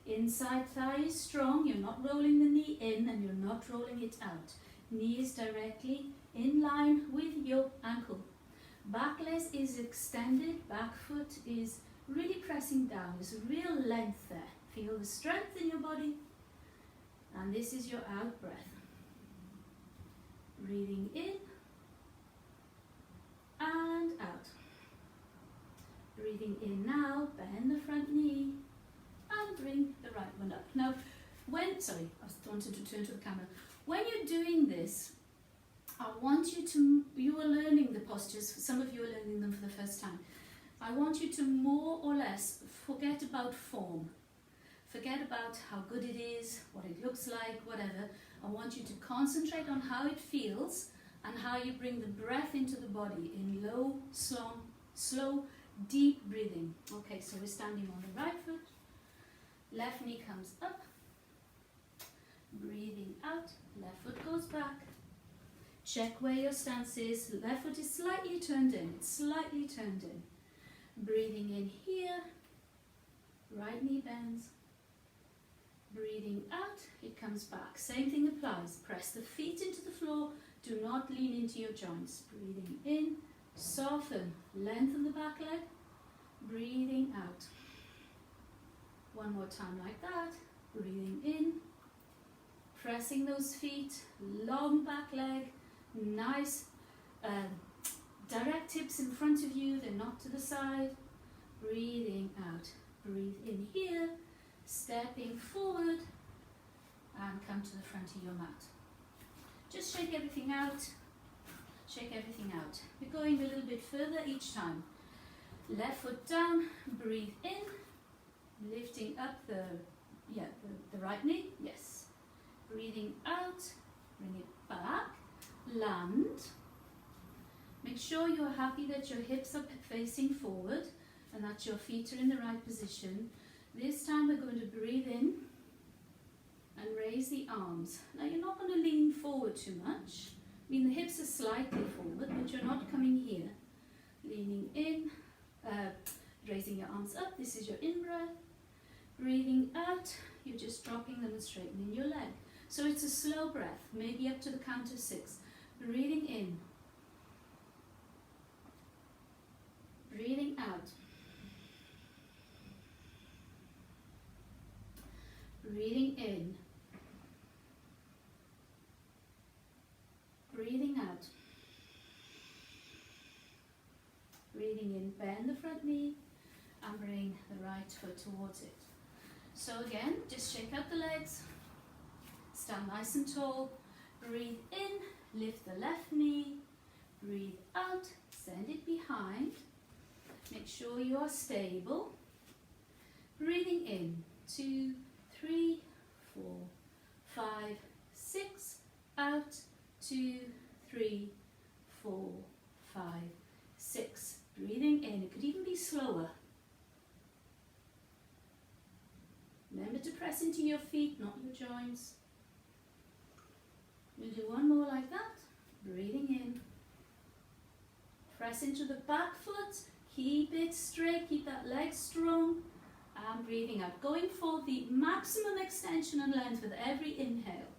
Inside thigh is strong, you're not rolling the knee in and you're not rolling it out. Knee is directly in line with your ankle. Back leg is extended, back foot is really pressing down. There's a real length there. Feel the strength in your body. And this is your out breath. Breathing in and out. Breathing in now, bend the front knee and bring the right one up. Now, I wanted to turn to the camera. When you're doing this, I want you are learning the postures, some of you are learning them for the first time. I want you to more or less forget about form. Forget about how good it is, what it looks like, whatever. I want you to concentrate on how it feels and how you bring the breath into the body in low, slow, deep breathing. Okay, so we're standing on the right foot. Left knee comes up. Breathing out. Left foot goes back. Check where your stance is. Left foot is slightly turned in. It's slightly turned in. Breathing in here. Right knee bends. Breathing out, it comes back. Same thing applies. Press the feet into the floor. Do not lean into your joints. Breathing in, soften, lengthen the back leg. Breathing out. One more time like that. Breathing in, pressing those feet, long back leg, nice direct hips in front of you, they're not to the side. Breathing out. Breathe in here. Stepping forward and come to the front of your mat. Just shake everything out. Shake everything out. We're going a little bit further each time. Left foot down, breathe in, lifting up the right knee, yes. Breathing out, bring it back, land. Make sure you're happy that your hips are facing forward and that your feet are in the right position. This time we're going to breathe in and raise the arms. Now you're not going to lean forward too much. I mean the hips are slightly forward, but you're not coming here. Leaning in, raising your arms up, this is your in-breath. Breathing out, you're just dropping them and straightening your leg. So it's a slow breath, maybe up to the count of 6. Breathing in. Breathing out. Breathing in. Breathing out. Breathing in, bend the front knee and bring the right foot towards it. So again, just shake out the legs, stand nice and tall, breathe in, lift the left knee, breathe out, send it behind, make sure you are stable, breathing in, 2, 3, 4, 5, 6, out, 2, 3, 4, 4, 5, 6. Breathing in. It could even be slower. Remember to press into your feet, not your joints. We'll do one more like that. Breathing in. Press into the back foot. Keep it straight. Keep that leg strong. And breathing out. Going for the maximum extension and length with every inhale.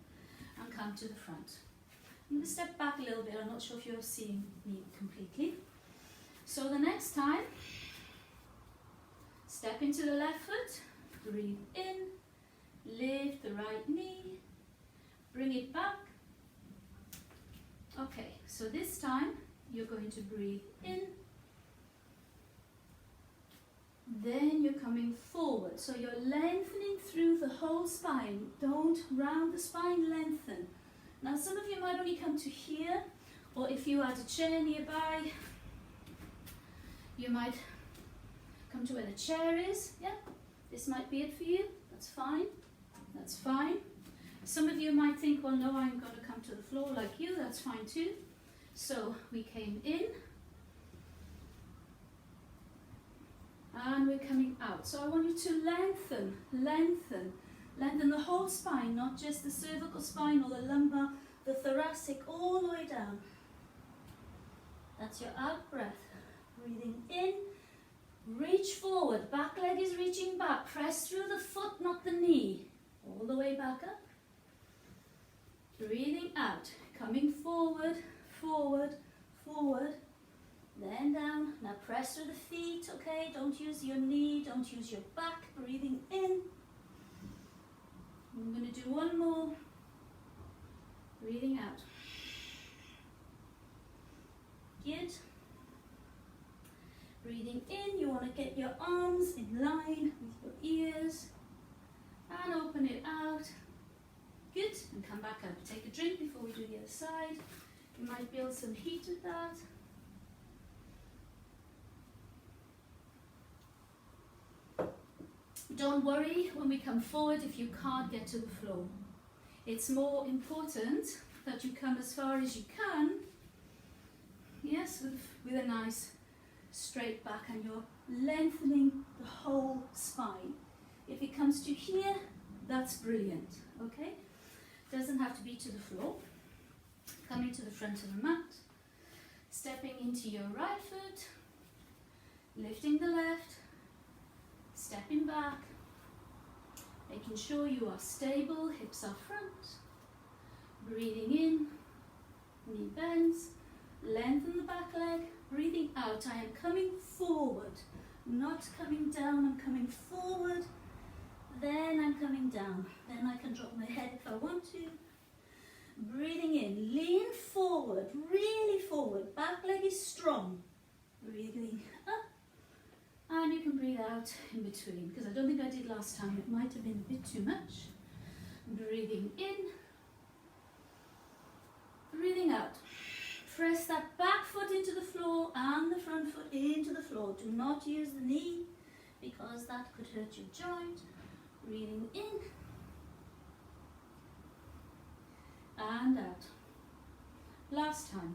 And come to the front. I'm going to step back a little bit. I'm not sure if you're seeing me completely. So the next time, step into the left foot. Breathe in. Lift the right knee. Bring it back. Okay, so this time you're going to breathe in. Then you're coming forward. So you're lengthening through the whole spine. Don't round the spine, lengthen. Now some of you might only come to here, or if you had a chair nearby, you might come to where the chair is. Yeah, this might be it for you. That's fine. That's fine. Some of you might think, well, no, I'm going to come to the floor like you. That's fine too. So we came in. And we're coming out. So I want you to lengthen the whole spine, not just the cervical spine or the lumbar, the thoracic, all the way down. That's your out breath. Breathing in, reach forward, back leg is reaching back. Press through the foot, not the knee. All the way back up. Breathing out, coming forward, forward, forward. Then down. Now press through the feet, okay? Don't use your knee, don't use your back. Breathing in. I'm going to do one more. Breathing out. Good. Breathing in, you want to get your arms in line with your ears. And open it out. Good. And come back up. Take a drink before we do the other side. You might build some heat with that. Don't worry when we come forward if you can't get to the floor. It's more important that you come as far as you can. Yes, with a nice straight back, and you're lengthening the whole spine. If it comes to here, that's brilliant, okay? Doesn't have to be to the floor. Coming to the front of the mat, stepping into your right foot, lifting the left, stepping back, making sure you are stable, hips are front, breathing in, knee bends, lengthen the back leg, breathing out. I am coming forward, not coming down, I'm coming forward, then I'm coming down. Then I can drop my head if I want to. Breathing in, lean forward, really forward, back leg is strong. Breathing up, and you can breathe out in between, because I don't think I did last time, it might have been a bit too much. Breathing in, breathing out. Press that back foot into the floor and the front foot into the floor. Do not use the knee, because that could hurt your joint. Breathing in and out. Last time.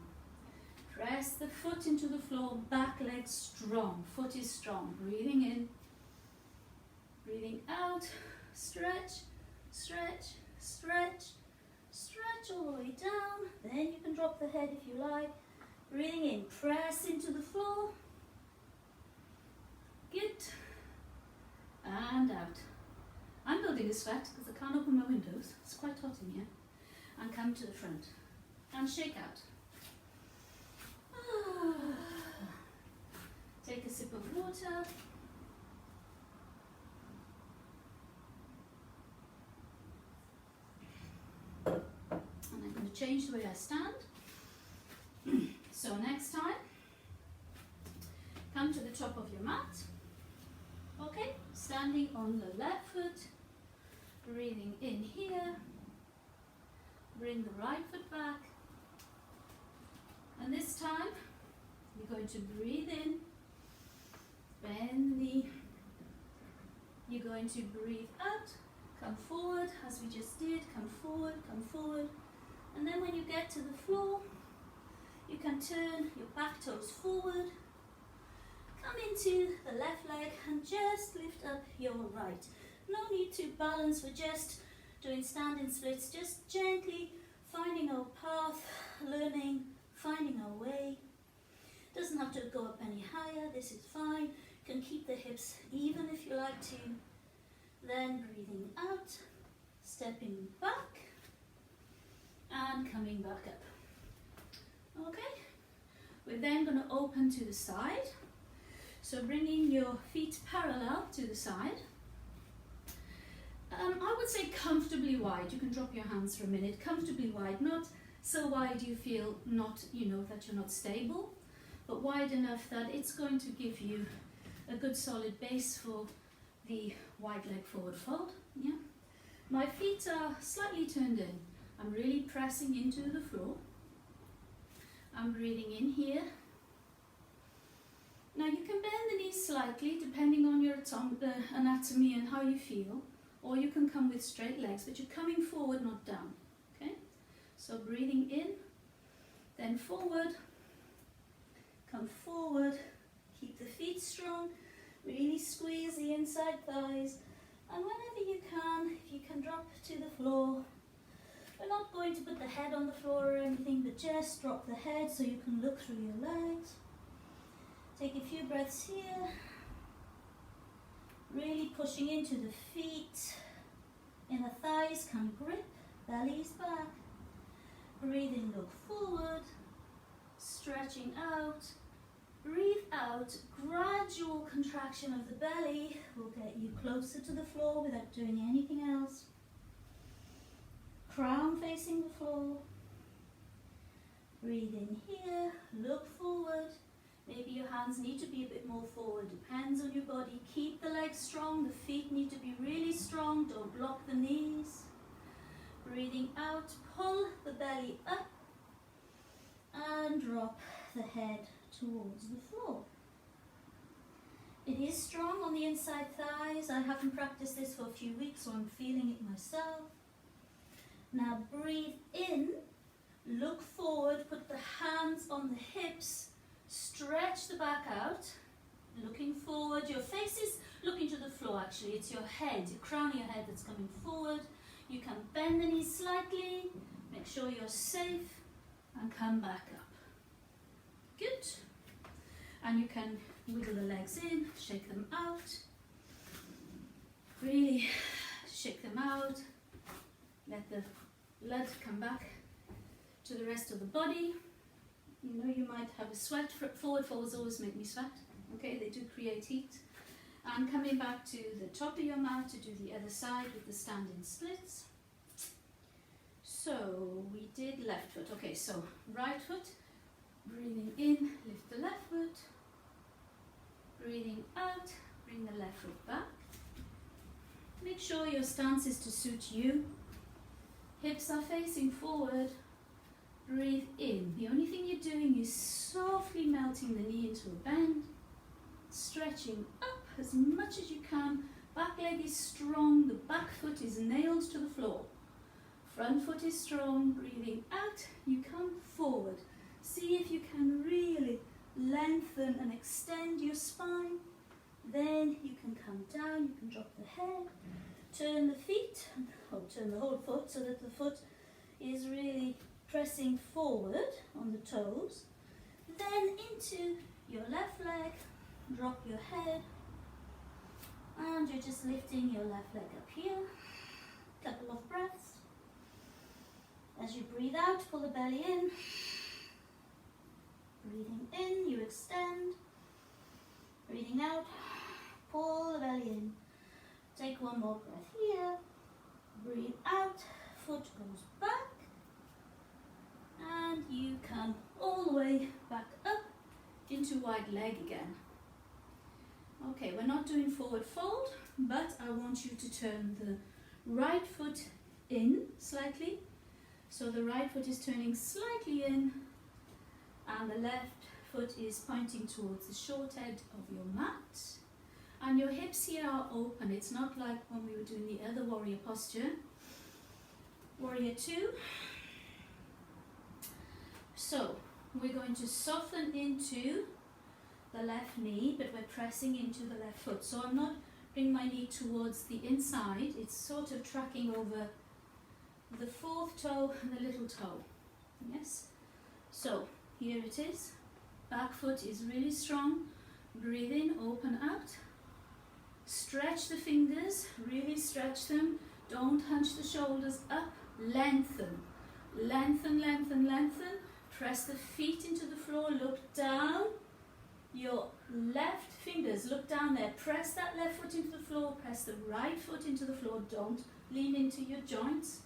Press the foot into the floor, back leg strong, foot is strong. Breathing in, breathing out, stretch, stretch, stretch, stretch all the way down. Then you can drop the head if you like. Breathing in, press into the floor. Good. And out. I'm building a sweat because I can't open my windows. It's quite hot in here. And come to the front. And shake out. Take a sip of water. And I'm going to change the way I stand. So next time, come to the top of your mat. Okay, standing on the left foot, breathing in here, bring the right foot back, and this time you're going to breathe in, bend the knee, you're going to breathe out, come forward as we just did, come forward, and then when you get to the floor, You can turn your back toes forward, come into the left leg and just lift up your right. No need to balance, we're just doing standing splits, just gently finding our path, learning, finding our way. Doesn't have to go up any higher, this is fine. You can keep the hips even if you like to. Then breathing out, stepping back and coming back up. Okay, we're then going to open to the side. So bringing your feet parallel to the side. I would say comfortably wide. You can drop your hands for a minute. Comfortably wide, not so wide you feel not, that you're not stable, but wide enough that it's going to give you a good solid base for the wide leg forward fold. Yeah. My feet are slightly turned in. I'm really pressing into the floor. I'm breathing in here. Now you can bend the knees slightly depending on your anatomy and how you feel, or you can come with straight legs, but you're coming forward, not down. Okay? So breathing in, then forward, come forward, keep the feet strong, really squeeze the inside thighs, and whenever you can, if you can drop to the floor. We're not going to put the head on the floor or anything, but just drop the head so you can look through your legs. Take a few breaths here. Really pushing into the feet. Inner thighs can grip, belly's back. Breathing, look forward. Stretching out. Breathe out. Gradual contraction of the belly will get you closer to the floor without doing anything else. Crown facing the floor. Breathe in here, look forward. Maybe your hands need to be a bit more forward, depends on your body. Keep the legs strong, the feet need to be really strong, don't block the knees. Breathing out, pull the belly up and drop the head towards the floor. It is strong on the inside thighs. I haven't practiced this for a few weeks, so I'm feeling it myself. Now breathe in, look forward, put the hands on the hips, stretch the back out, looking forward. Your face is looking to the floor actually, it's your head, your crown of your head that's coming forward. You can bend the knees slightly, make sure you're safe, and come back up. Good. And you can wiggle the legs in, shake them out. Really shake them out. Let the blood come back to the rest of the body. You might have a sweat. Forward folds always make me sweat. Okay, they do create heat. And coming back to the top of your mat to do the other side with the standing splits. So we did left foot. Okay, so right foot, breathing in, lift the left foot. Breathing out, bring the left foot back. Make sure your stance is to suit you. Hips are facing forward. Breathe in. The only thing you're doing is softly melting the knee into a bend. Stretching up as much as you can. Back leg is strong. The back foot is nailed to the floor. Front foot is strong. Breathing out, you come forward. See if you can really lengthen and extend your spine. Then you can come down, you can drop the head. Turn the feet, or turn the whole foot so that the foot is really pressing forward on the toes. Then into your left leg, drop your head, and you're just lifting your left leg up here. Couple of breaths. As you breathe out, pull the belly in. Breathing in, you extend. Breathing out, pull the belly in. Take one more breath here. Breathe out, foot goes back. And you come all the way back up into wide leg again. Okay, we're not doing forward fold, but I want you to turn the right foot in slightly. So the right foot is turning slightly in, and the left foot is pointing towards the short edge of your mat. And your hips here are open. It's not like when we were doing the other warrior posture. Warrior two. So we're going to soften into the left knee, but we're pressing into the left foot. So I'm not bringing my knee towards the inside, it's sort of tracking over the fourth toe and the little toe. Yes? So here it is. Back foot is really strong. Breathe in, open out. Stretch the fingers, really stretch them. Don't hunch the shoulders up. Lengthen. Lengthen, lengthen, lengthen. Press the feet into the floor, look down. Your left fingers, look down there. Press that left foot into the floor, press the right foot into the floor. Don't lean into your joints.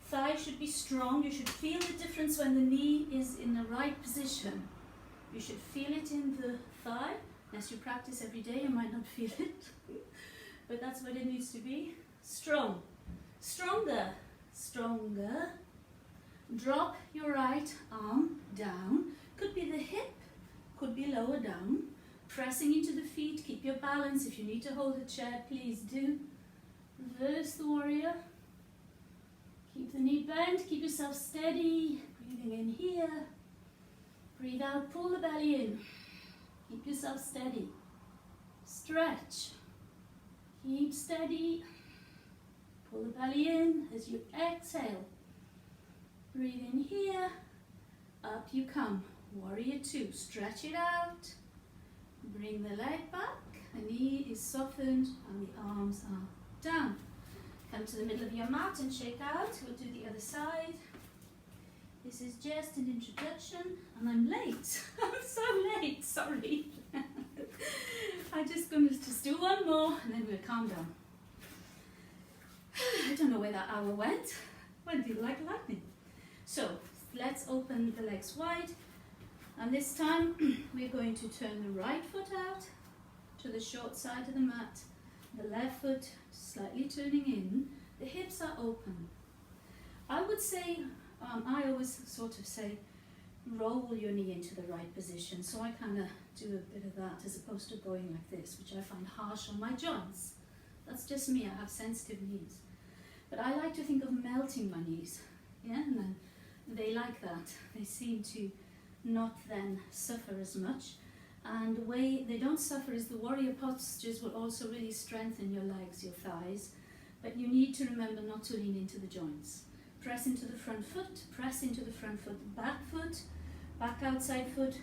Thigh should be strong. You should feel the difference when the knee is in the right position. You should feel it in the thigh. As you practice every day, you might not feel it, but that's what it needs to be. Strong. Stronger. Stronger. Drop your right arm down. Could be the hip, could be lower down. Pressing into the feet. Keep your balance. If you need to hold the chair, please do. Reverse the warrior. Keep the knee bent. Keep yourself steady. Breathing in here. Breathe out. Pull the belly in. Keep yourself steady. Stretch. Keep steady. Pull the belly in as you exhale. Breathe in here. Up you come. Warrior two. Stretch it out. Bring the leg back. The knee is softened and the arms are down. Come to the middle of your mat and shake out. We'll do the other side. This is just an introduction, and I'm late. I'm so late, sorry. I'm just going to just do one more, and then we'll calm down. I don't know where that hour went. Went like lightning. So, let's open the legs wide, and this time we're going to turn the right foot out to the short side of the mat, the left foot slightly turning in, the hips are open. I would say, I always sort of say, roll your knee into the right position. So I kind of do a bit of that as opposed to going like this, which I find harsh on my joints. That's just me, I have sensitive knees. But I like to think of melting my knees, yeah, and then they like that. They seem to not then suffer as much. And the way they don't suffer is the warrior postures will also really strengthen your legs, your thighs. But you need to remember not to lean into the joints. Press into the front foot, press into the front foot, back outside foot,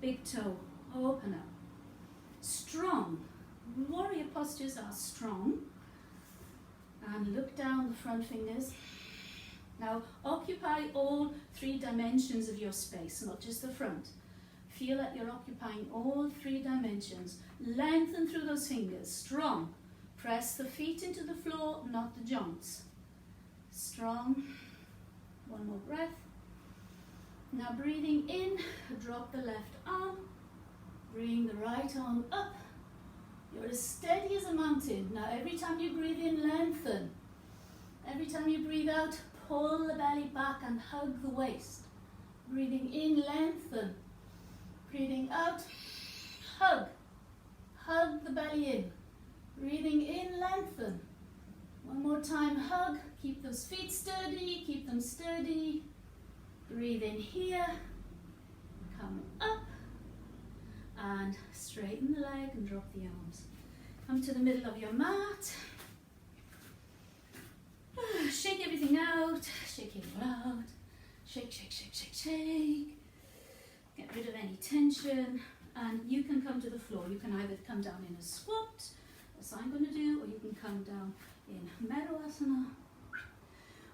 big toe, open up. Strong. Warrior postures are strong. And look down the front fingers. Now occupy all 3 dimensions of your space, not just the front. Feel that you're occupying all 3 dimensions. Lengthen through those fingers, strong. Press the feet into the floor, not the joints. Strong. One more breath. Now breathing in, drop the left arm. Bring the right arm up. You're as steady as a mountain. Now every time you breathe in, lengthen. Every time you breathe out, pull the belly back and hug the waist. Breathing in, lengthen. Breathing out, hug. Hug the belly in. Breathing in, lengthen. One more time, hug. Keep those feet sturdy, keep them sturdy. Breathe in here. Come up. And straighten the leg and drop the arms. Come to the middle of your mat. Shake everything out. Shake it out. Shake, shake, shake, shake, shake. Get rid of any tension. And you can come to the floor. You can either come down in a squat, as I'm going to do, or you can come down in Veerabhadrasana,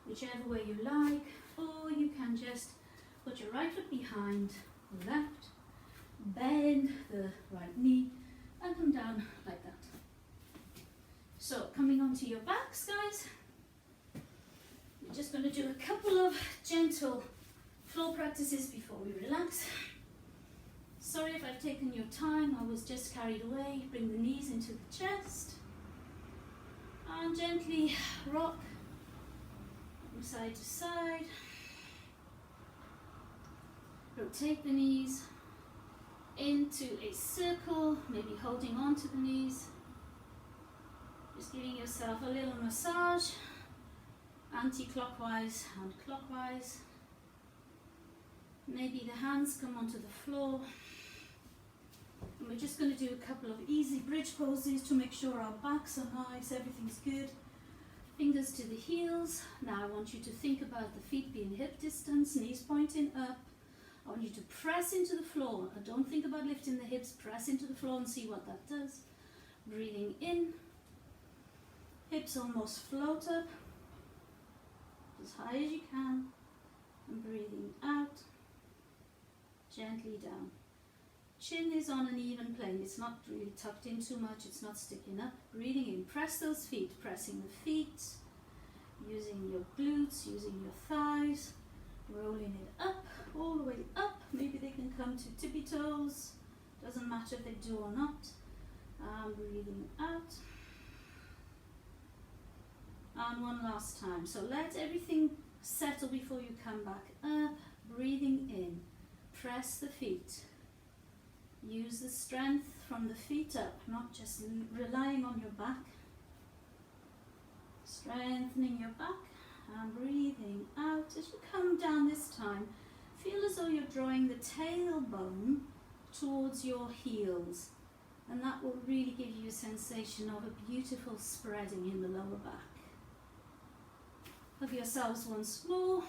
whichever way you like, or you can just put your right foot behind the left, bend the right knee, and come down like that. So, coming onto your backs, guys, we're just going to do a couple of gentle floor practices before we relax. Sorry if I've taken your time, I was just carried away. Bring the knees into the chest. And gently rock from side to side. Rotate the knees into a circle, maybe holding on to the knees. Just giving yourself a little massage, anti-clockwise and clockwise. Maybe the hands come onto the floor. And we're just going to do a couple of easy bridge poses to make sure our backs are nice, everything's good. Fingers to the heels. Now I want you to think about the feet being hip distance, knees pointing up. I want you to press into the floor. Don't think about lifting the hips, press into the floor and see what that does. Breathing in. Hips almost float up, as high as you can. And breathing out, gently down. Chin is on an even plane, it's not really tucked in too much, it's not sticking up. Breathing in, press those feet, pressing the feet, using your glutes, using your thighs, rolling it up, all the way up. Maybe they can come to tippy toes, doesn't matter if they do or not. Breathing out. And one last time. So let everything settle before you come back up. Breathing in, press the feet. Use the strength from the feet up, not just relying on your back. Strengthening your back and breathing out. As you come down this time, feel as though you're drawing the tailbone towards your heels. And that will really give you a sensation of a beautiful spreading in the lower back. Hug yourselves once more.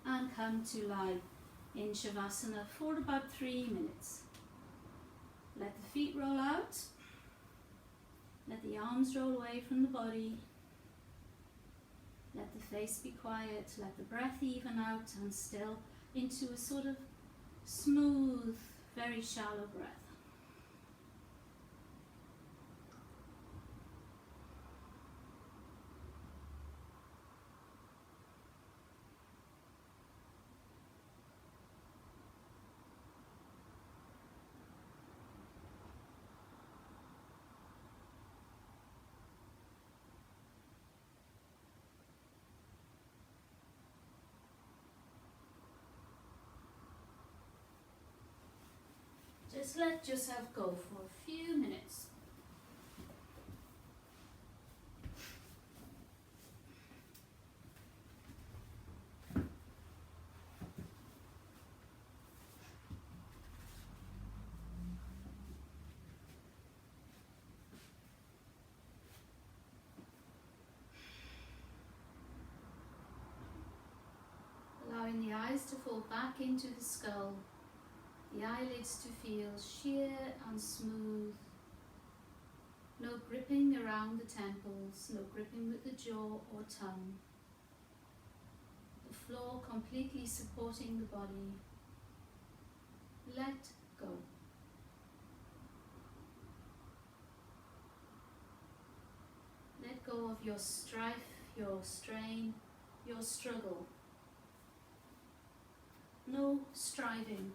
And come to lie in Shavasana for about 3 minutes. Let the feet roll out. Let the arms roll away from the body. Let the face be quiet. Let the breath even out and still into a sort of smooth, very shallow breath. Just let yourself go for a few minutes. Allowing the eyes to fall back into the skull. The eyelids to feel sheer and smooth. No gripping around the temples, no gripping with the jaw or tongue. The floor completely supporting the body. Let go. Let go of your strife, your strain, your struggle. No striving.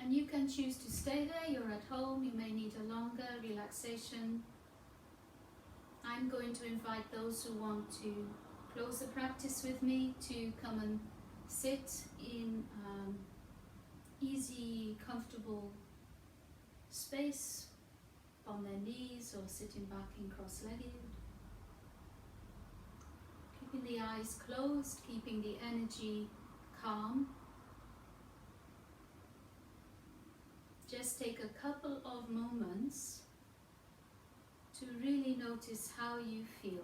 And you can choose to stay there. You're at home, you may need a longer relaxation. I'm going to invite those who want to close the practice with me to come and sit in easy, comfortable space on their knees or sitting back in cross-legged. Keeping the eyes closed, keeping the energy calm. Just take a couple of moments to really notice how you feel.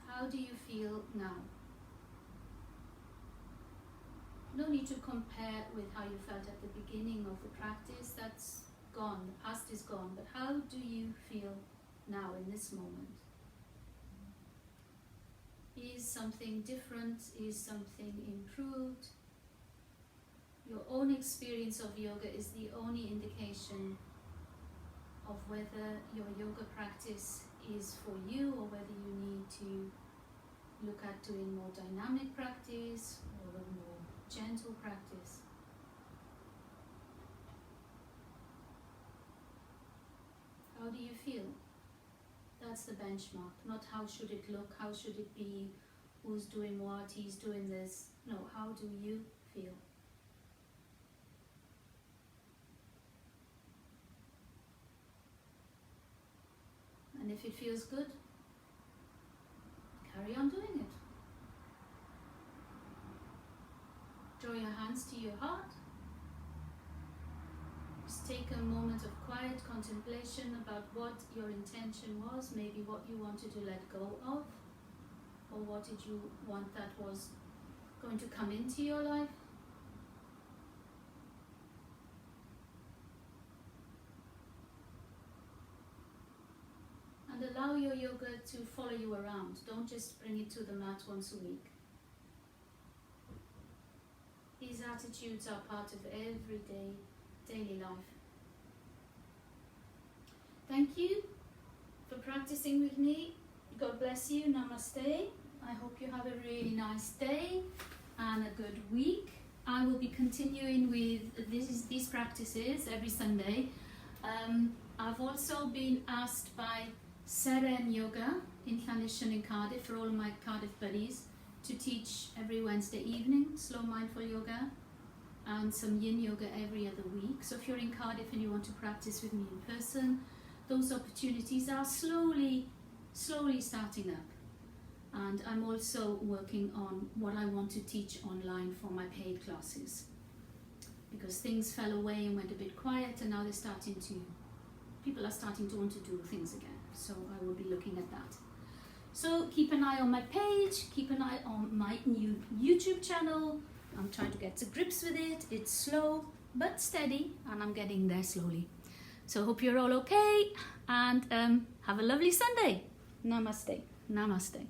How do you feel now? No need to compare with how you felt at the beginning of the practice. That's gone, the past is gone. But how do you feel now in this moment? Is something different? Is something improved? Your own experience of yoga is the only indication of whether your yoga practice is for you or whether you need to look at doing more dynamic practice or a more gentle practice. How do you feel? That's the benchmark, not how should it look, how should it be, who's doing what, he's doing this. No, how do you feel? And if it feels good, carry on doing it. Draw your hands to your heart. Just take a moment of quiet contemplation about what your intention was, maybe what you wanted to let go of, or what did you want that was going to come into your life. And allow your yoga to follow you around. Don't just bring it to the mat once a week. These attitudes are part of everyday, daily life. Thank you for practicing with me. God bless you. Namaste. I hope you have a really nice day and a good week. I will be continuing with these practices every Sunday. I've also been asked by Seren Yoga in Llanellishen in Cardiff, for all of my Cardiff buddies, to teach every Wednesday evening slow mindful yoga and some yin yoga every other week. So if you're in Cardiff and you want to practice with me in person, those opportunities are slowly starting up. And I'm also working on what I want to teach online for my paid classes, because things fell away and went a bit quiet, and now people are starting to want to do things again. So I will be looking at that. So keep an eye on my page, keep an eye on my new YouTube channel. I'm trying to get to grips with it. It's slow but steady, and I'm getting there slowly. So hope you're all okay, and have a lovely Sunday. Namaste. Namaste.